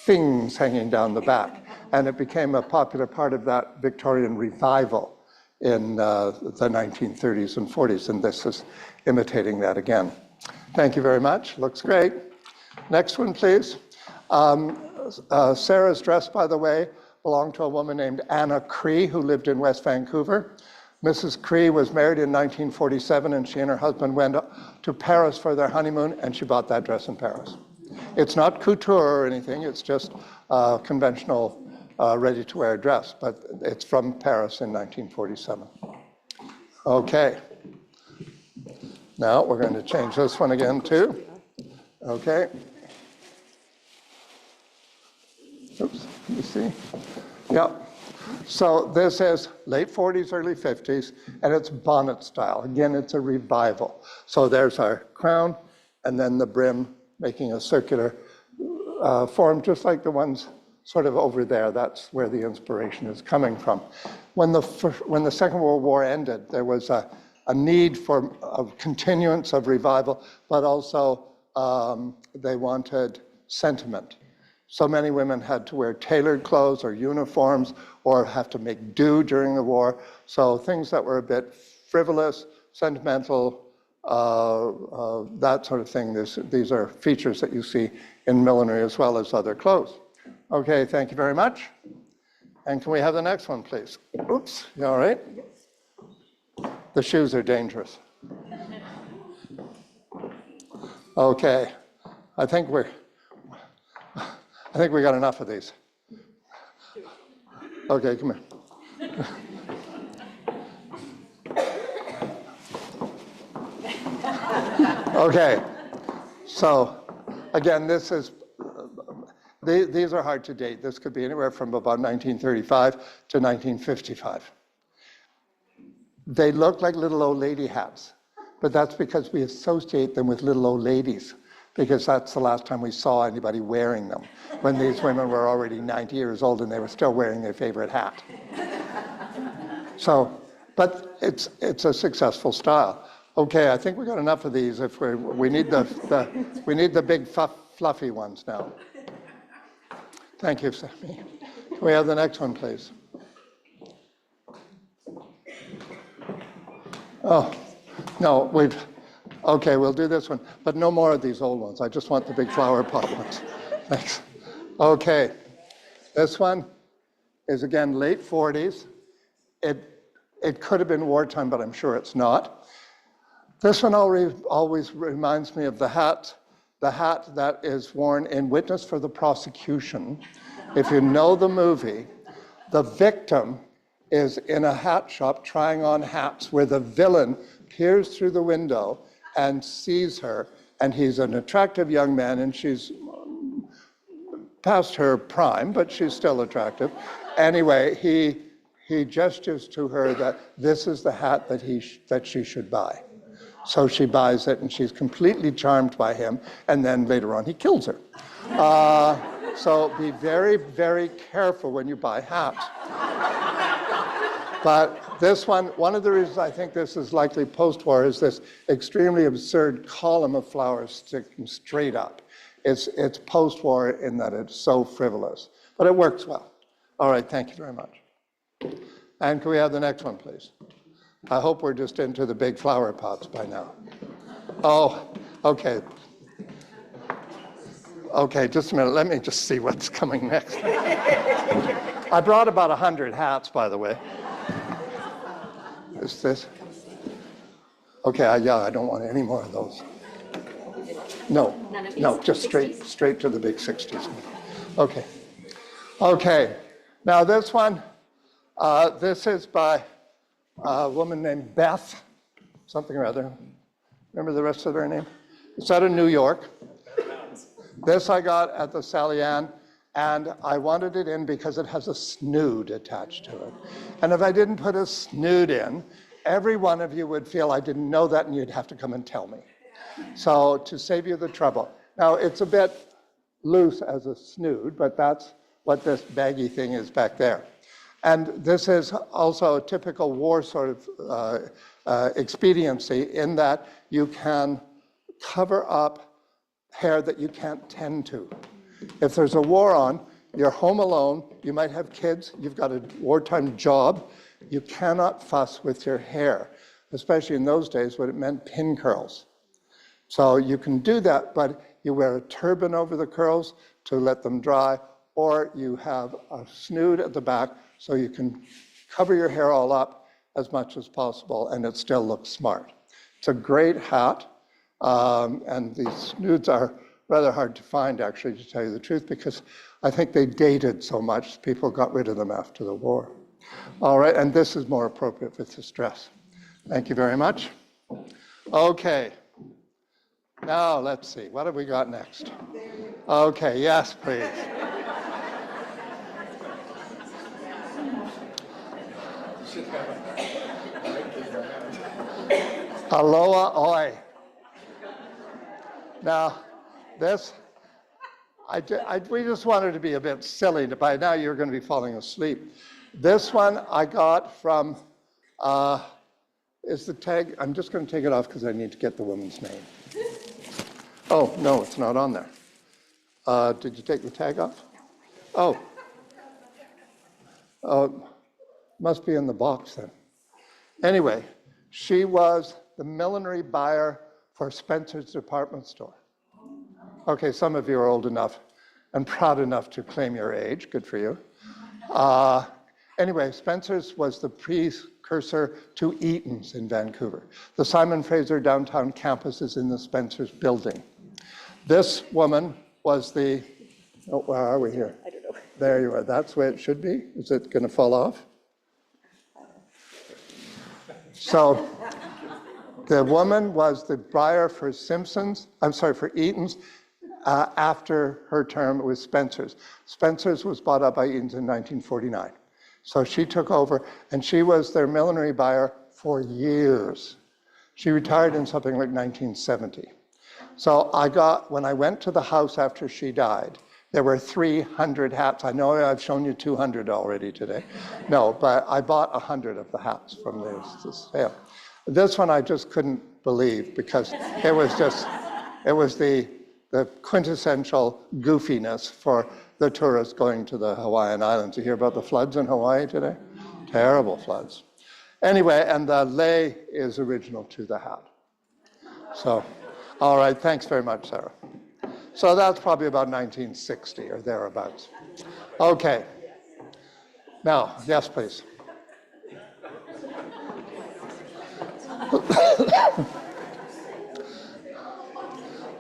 things hanging down the back. And it became a popular part of that Victorian revival in the 1930s and 40s, and this is imitating that again. Thank you very much. Looks great. Next one, please. Sarah's dress, by the way, belonged to a woman named Anna Cree, who lived in West Vancouver. Mrs. Cree was married in 1947, and she and her husband went to Paris for their honeymoon, and she bought that dress in Paris. It's not couture or anything, it's just conventional ready-to-wear dress, but it's from Paris in 1947. Okay. Now we're going to change this one again too. Okay. Oops, you see? Yeah. So this is late 40s, early 50s, and it's bonnet style. Again, it's a revival. So there's our crown, and then the brim making a circular form, just like the ones sort of over there. That's where the inspiration is coming from. When the Second World War ended, there was a need for a continuance of revival, but also they wanted sentiment. So many women had to wear tailored clothes or uniforms or have to make do during the war. So things that were a bit frivolous, sentimental, that sort of thing. These are features that you see in millinery as well as other clothes. Okay, thank you very much. And can we have the next one, please? Oops, you all right? The shoes are dangerous. Okay, I think we got enough of these. Okay, come here. Okay, so again, this is, these are hard to date. This could be anywhere from about 1935 to 1955. They look like little old lady hats, but that's because we associate them with little old ladies, because that's the last time we saw anybody wearing them, when these women were already 90 years old and they were still wearing their favorite hat. So, but it's a successful style. Okay, I think we got enough of these. If we need the big fluffy ones now. Thank you, Sammy. Can we have the next one, please? Oh, no, okay, we'll do this one, but no more of these old ones. I just want the big flower pot ones. Thanks. Okay, this one is again late 40s. It could have been wartime, but I'm sure it's not. This one always reminds me of the hat that is worn in Witness for the Prosecution. If you know the movie, the victim is in a hat shop trying on hats where the villain peers through the window and sees her and he's an attractive young man, and she's past her prime, but she's still attractive. Anyway, he gestures to her that this is the hat that she should buy. So she buys it, and she's completely charmed by him, and then later on he kills her. So be very, very careful when you buy hats. But this one of the reasons I think this is likely post-war is this extremely absurd column of flowers sticking straight up. It's post-war in that it's so frivolous, but it works well. All right, thank you very much. And can we have the next one, please? I hope we're just into the big flower pots by now. Oh, okay. Okay, just a minute. Let me just see what's coming next. I brought about 100 hats, by the way. Is this? Okay, yeah, I don't want any more of those. No, just straight to the big 60s. Okay. Okay, now this one, this is by a woman named Beth, something or other. Remember the rest of her name? It's out of New York. This I got at the Sally Ann, and I wanted it in because it has a snood attached to it. And if I didn't put a snood in, every one of you would feel I didn't know that, and you'd have to come and tell me. So to save you the trouble. Now, it's a bit loose as a snood, but that's what this baggy thing is back there. And this is also a typical war sort of expediency in that you can cover up hair that you can't tend to. If there's a war on, you're home alone, you might have kids, you've got a wartime job, you cannot fuss with your hair, especially in those days when it meant pin curls. So you can do that, but you wear a turban over the curls to let them dry, or you have a snood at the back so you can cover your hair all up as much as possible and it still looks smart. It's a great hat, and these snoods are rather hard to find, actually, to tell you the truth, because I think they dated so much, people got rid of them after the war. All right, and this is more appropriate with this dress. Thank you very much. Okay. Now, let's see, what have we got next? Okay, yes, please. Aloha oi. Now, this, we just wanted to be a bit silly. By now, you're going to be falling asleep. This one I got from, is the tag, I'm just going to take it off because I need to get the woman's name. Oh, no, it's not on there. Did you take the tag off? Oh. Must be in the box then. Anyway, she was the millinery buyer for Spencer's department store. Okay, some of you are old enough and proud enough to claim your age. Good for you. Anyway, Spencer's was the precursor to Eaton's in Vancouver. The Simon Fraser downtown campus is in the Spencer's building. This woman was the, oh, where are we here? I don't know. There you are. That's where it should be. Is it going to fall off? So the woman was the buyer for for Eaton's after her term with Spencer's. Spencer's was bought up by Eaton's in 1949. So she took over, and she was their millinery buyer for years. She retired in something like 1970. So when I went to the house after she died, there were 300 hats. I know I've shown you 200 already today. No, but I bought 100 of the hats from this sale. This one I just couldn't believe because it was the quintessential goofiness for the tourists going to the Hawaiian Islands. You hear about the floods in Hawaii today? Terrible floods. Anyway, and the lei is original to the hat. So, all right, thanks very much, Sarah. So that's probably about 1960 or thereabouts. Okay. Now, yes, please.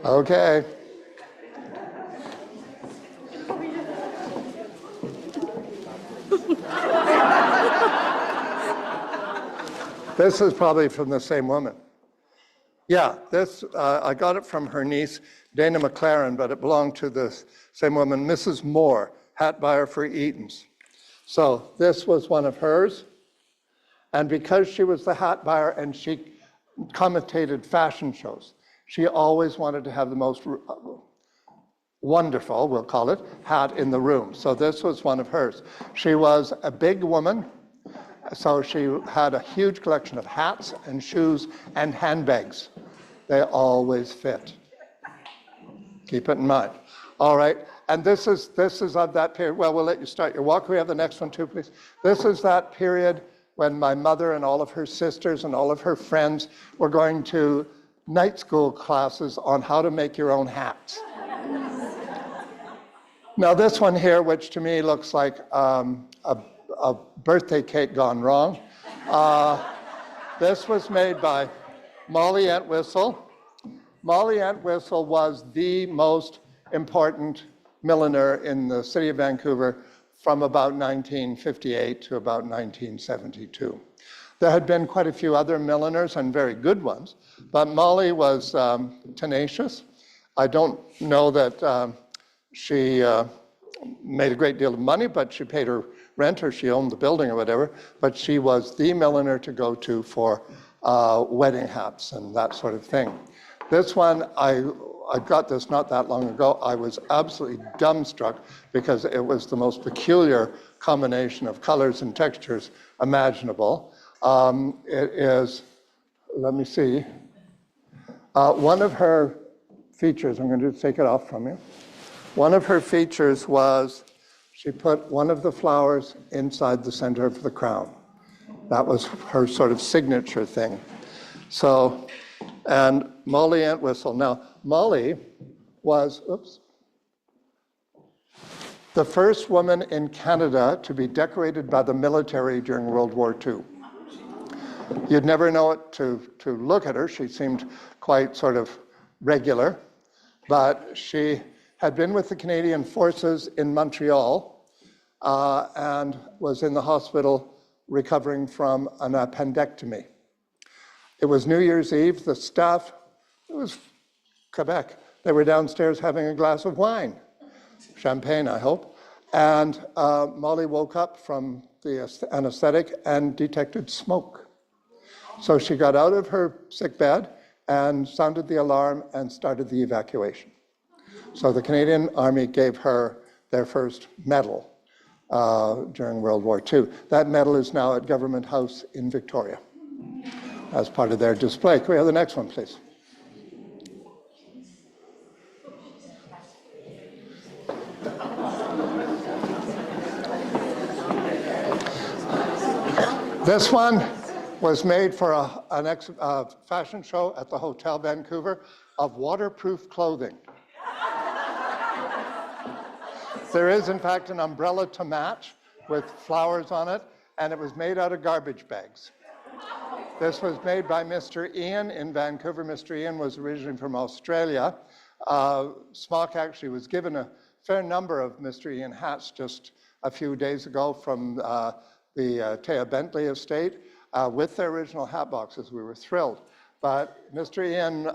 Okay. This is probably from the same woman. Yeah, this, I got it from her niece, Dana McLaren, but it belonged to the same woman, Mrs. Moore, hat buyer for Eaton's. So this was one of hers. And because she was the hat buyer and she commentated fashion shows, she always wanted to have the most wonderful, we'll call it, hat in the room. So this was one of hers. She was a big woman, so she had a huge collection of hats and shoes and handbags. They always fit. Keep it in mind. All right, and this is of that period. Well, we'll let you start your walk. Can we have the next one too, please? This is that period when my mother and all of her sisters and all of her friends were going to night school classes on how to make your own hats. Now this one here, which to me looks like a birthday cake gone wrong. This was made by Molly Entwistle. Molly Entwistle was the most important milliner in the city of Vancouver from about 1958 to about 1972. There had been quite a few other milliners and very good ones, but Molly was tenacious. I don't know that she made a great deal of money, but she paid her rent or she owned the building or whatever, but she was the milliner to go to for wedding hats and that sort of thing. This one, I got this not that long ago. I was absolutely dumbstruck because it was the most peculiar combination of colors and textures imaginable. It is, let me see, one of her features, I'm going to take it off from you. One of her features was she put one of the flowers inside the center of the crown. That was her sort of signature thing. So, and Molly Entwistle. Now, Molly was, the first woman in Canada to be decorated by the military during World War II. You'd never know it to look at her. She seemed quite sort of regular, but she had been with the Canadian Forces in Montreal and was in the hospital recovering from an appendectomy. It was New Year's Eve. The staff, it was Quebec, they were downstairs having a glass of wine, champagne, I hope, and Molly woke up from the anesthetic and detected smoke. So she got out of her sick bed and sounded the alarm and started the evacuation. So the Canadian Army gave her their first medal during World War II. That medal is now at Government House in Victoria as part of their display. Can we have the next one, please? This one was made for a fashion show at the Hotel Vancouver of waterproof clothing. There is, in fact, an umbrella to match with flowers on it, and it was made out of garbage bags. This was made by Mr. Ian in Vancouver. Mr. Ian was originally from Australia. Smock actually was given a fair number of Mr. Ian hats just a few days ago from the Taya Bentley estate with their original hat boxes. We were thrilled. But Mr. Ian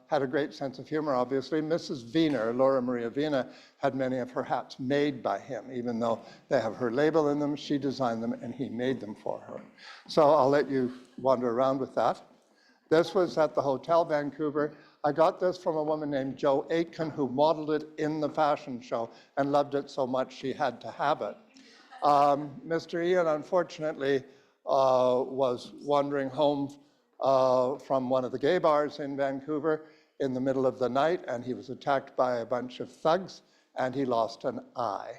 had a great sense of humor, obviously. Mrs. Wiener, Laura Maria Wiener, had many of her hats made by him. Even though they have her label in them, she designed them and he made them for her. So I'll let you wander around with that. This was at the Hotel Vancouver. I got this from a woman named Jo Aitken who modeled it in the fashion show and loved it so much she had to have it. Mr. Ian, unfortunately, was wandering home from one of the gay bars in Vancouver in the middle of the night, and he was attacked by a bunch of thugs, and he lost an eye.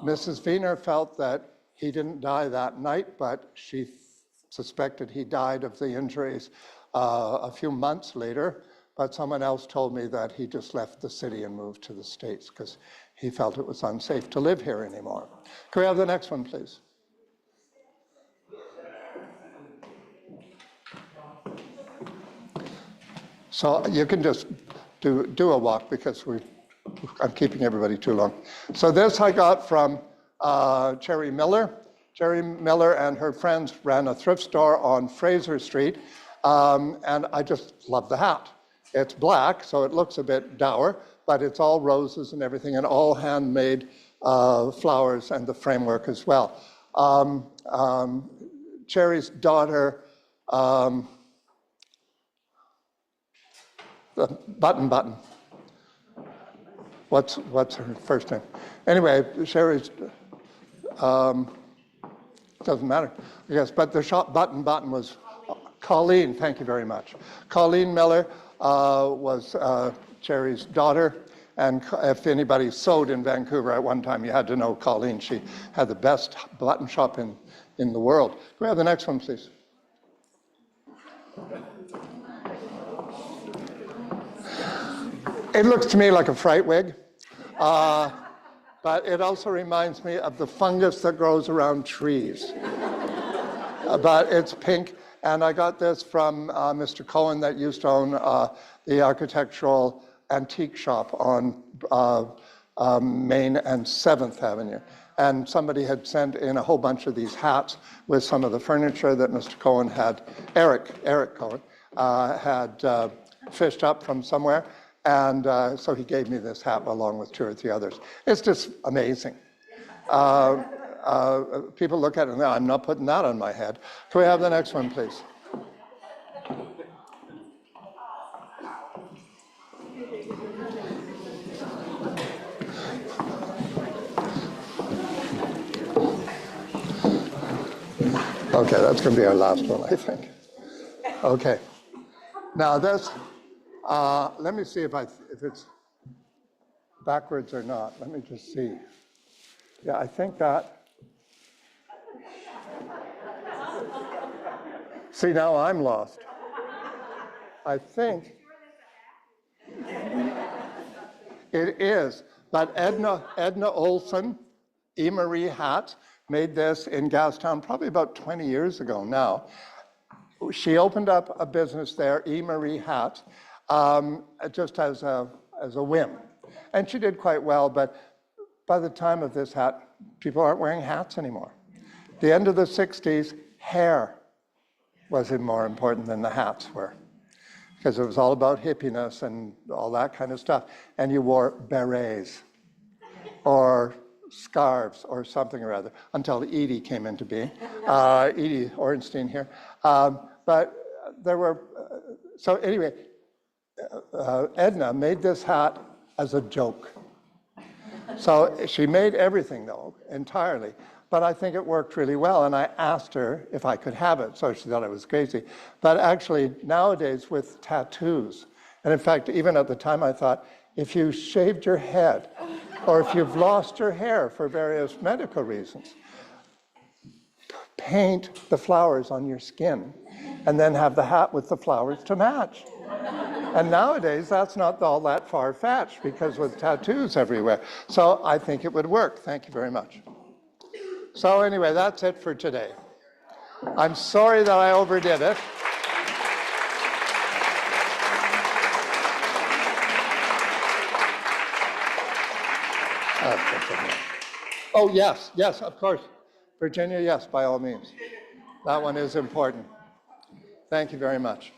Mrs. Wiener felt that he didn't die that night, but she suspected he died of the injuries a few months later, but someone else told me that he just left the city and moved to the States because he felt it was unsafe to live here anymore. Can we have the next one, please? So you can just do a walk because I'm keeping everybody too long. So this I got from Cherry Miller. Cherry Miller and her friends ran a thrift store on Fraser Street. And I just love the hat. It's black, so it looks a bit dour, but it's all roses and everything, and all handmade flowers and the framework as well. Cherry's daughter, the Button. What's her first name? Anyway, Cherry's, doesn't matter, I guess, but the shop Button was Colleen, thank you very much. Colleen Miller was Cherry's daughter, and if anybody sewed in Vancouver at one time, you had to know Colleen. She had the best button shop in the world. Can we have the next one, please? It looks to me like a fright wig, but it also reminds me of the fungus that grows around trees. But it's pink, and I got this from Mr. Cohen that used to own the architectural antique shop on Main and 7th Avenue. And somebody had sent in a whole bunch of these hats with some of the furniture that Mr. Cohen had, Eric Cohen, had fished up from somewhere. And so he gave me this hat along with 2 or 3 others. It's just amazing. People look at it and go, I'm not putting that on my head. Can we have the next one, please? Okay, that's going to be our last one, I think. Okay. Now this, let me see if it's backwards or not. Let me just see. Yeah, I think that. See, now I'm lost. I think it is, but Edna Olson, E. Marie hat, made this in Gastown probably about 20 years ago now. She opened up a business there, E. Marie Hat, just as a whim. And she did quite well, but by the time of this hat, people aren't wearing hats anymore. The end of the 60s, hair was more important than the hats were, because it was all about hippiness and all that kind of stuff. And you wore berets or scarves or something or other, until Edie came into being, Edie Orenstein here. But there were, so anyway, Edna made this hat as a joke. So she made everything, though, entirely. But I think it worked really well, and I asked her if I could have it, so she thought I was crazy. But actually, nowadays, with tattoos, and in fact, even at the time, I thought, if you shaved your head, or if you've lost your hair for various medical reasons, paint the flowers on your skin, and then have the hat with the flowers to match. And nowadays, that's not all that far-fetched, because with tattoos everywhere. So I think it would work. Thank you very much. So anyway, that's it for today. I'm sorry that I overdid it. Oh, yes, of course. Virginia, yes, by all means. That one is important. Thank you very much.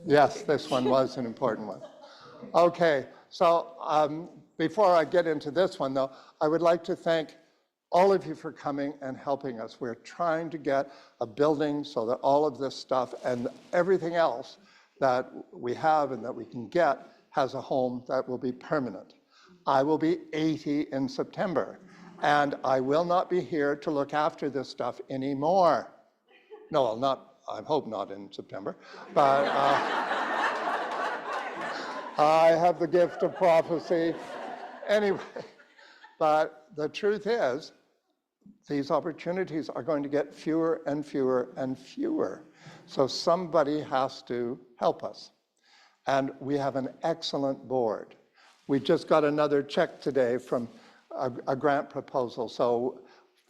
Yes, this one was an important one. Okay, so before I get into this one, though, I would like to thank all of you for coming and helping us. We're trying to get a building so that all of this stuff and everything else that we have and that we can get has a home that will be permanent. I will be 80 in September, and I will not be here to look after this stuff anymore. No, I'll not, I hope not in September, but I have the gift of prophecy. Anyway, but the truth is, these opportunities are going to get fewer and fewer and fewer. So somebody has to help us. And we have an excellent board. We just got another check today from a grant proposal. So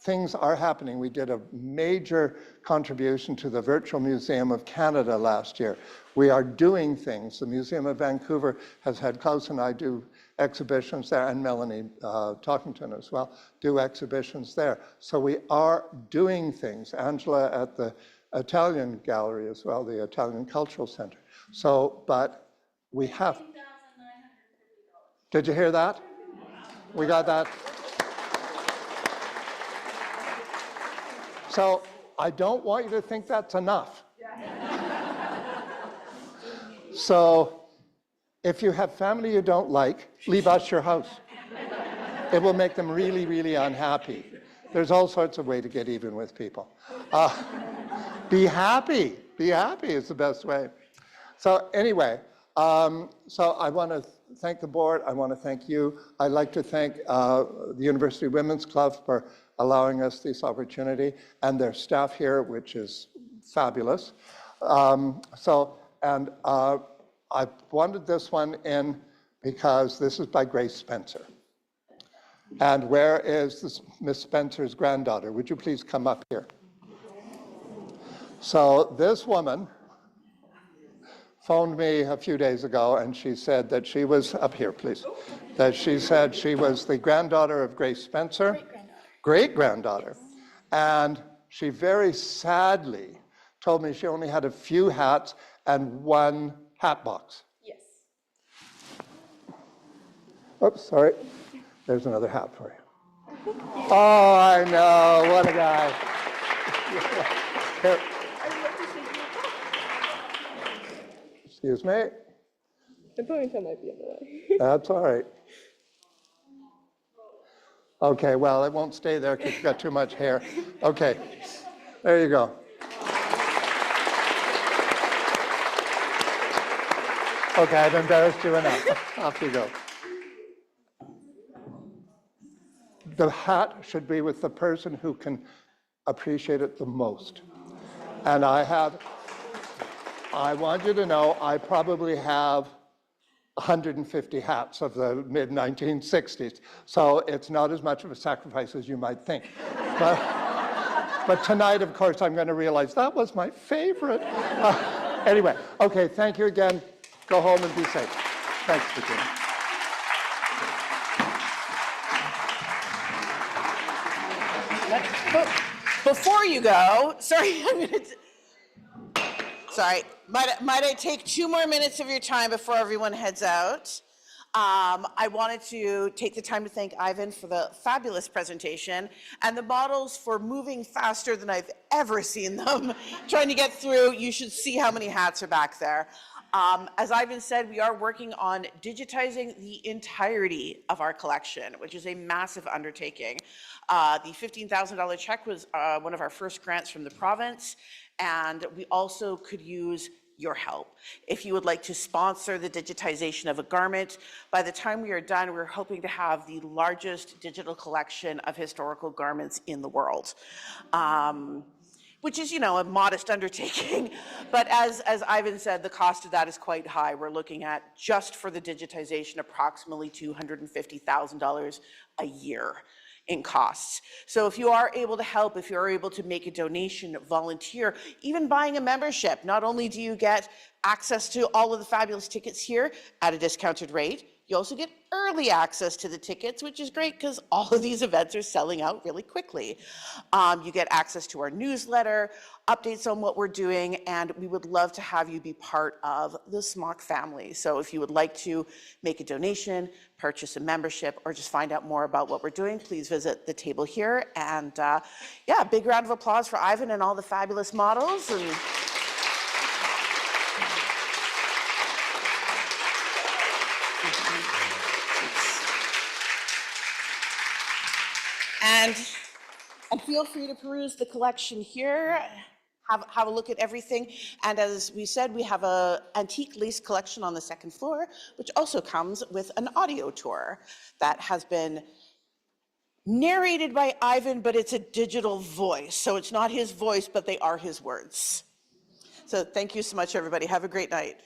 things are happening. We did a major contribution to the Virtual Museum of Canada last year. We are doing things. The Museum of Vancouver has had Klaus and I do exhibitions there, and Melanie Talkington as well, do exhibitions there. So we are doing things. Angela at the Italian gallery as well, the Italian Cultural Center. So, but we have. Did you hear that? We got that? So I don't want you to think that's enough. So if you have family you don't like, leave us your house. It will make them really, really unhappy. There's all sorts of ways to get even with people. Be happy. Be happy is the best way. So anyway, so I want to thank the board. I want to thank you. I'd like to thank the University Women's Club for allowing us this opportunity, and their staff here, which is fabulous. I wanted this one in because this is by Grace Spencer. And where is this Miss Spencer's granddaughter? Would you please come up here? So this woman phoned me a few days ago, and she said that she was, up here please, that she said she was the granddaughter of Grace Spencer, great-granddaughter, and she very sadly told me she only had a few hats and one hat box. Yes. Oops, sorry. There's another hat for you. Oh, I know, what a guy. Here. Excuse me. The ponytail might be in the way. That's all right. Okay, well, it won't stay there because you've got too much hair. Okay, there you go. Okay, I've embarrassed you enough. Off you go. The hat should be with the person who can appreciate it the most. And I want you to know, I probably have 150 hats of the mid-1960s. So it's not as much of a sacrifice as you might think. But tonight, of course, I'm going to realize that was my favorite. Anyway, okay, thank you again. Go home and be safe. Thanks, Virginia. Before you go, sorry, sorry, might I take 2 more minutes of your time before everyone heads out? I wanted to take the time to thank Ivan for the fabulous presentation and the models for moving faster than I've ever seen them. Trying to get through, you should see how many hats are back there. As Ivan said, we are working on digitizing the entirety of our collection, which is a massive undertaking. The $15,000 check was one of our first grants from the province, and we also could use your help. If you would like to sponsor the digitization of a garment, by the time we are done, we're hoping to have the largest digital collection of historical garments in the world. Which is, a modest undertaking. But as Ivan said, the cost of that is quite high. We're looking at, just for the digitization, approximately $250,000 a year in costs. So if you are able to help, if you're able to make a donation, volunteer, even buying a membership, not only do you get access to all of the fabulous tickets here at a discounted rate, you also get early access to the tickets, which is great because all of these events are selling out really quickly. You get access to our newsletter, updates on what we're doing, and we would love to have you be part of the SMOC family. So if you would like to make a donation, purchase a membership, or just find out more about what we're doing, please visit the table here. And yeah, big round of applause for Ivan and all the fabulous models. And feel free to peruse the collection here, have a look at everything. And as we said, we have an antique lace collection on the second floor, which also comes with an audio tour that has been narrated by Ivan, but it's a digital voice. So it's not his voice, but they are his words. So thank you so much, everybody. Have a great night.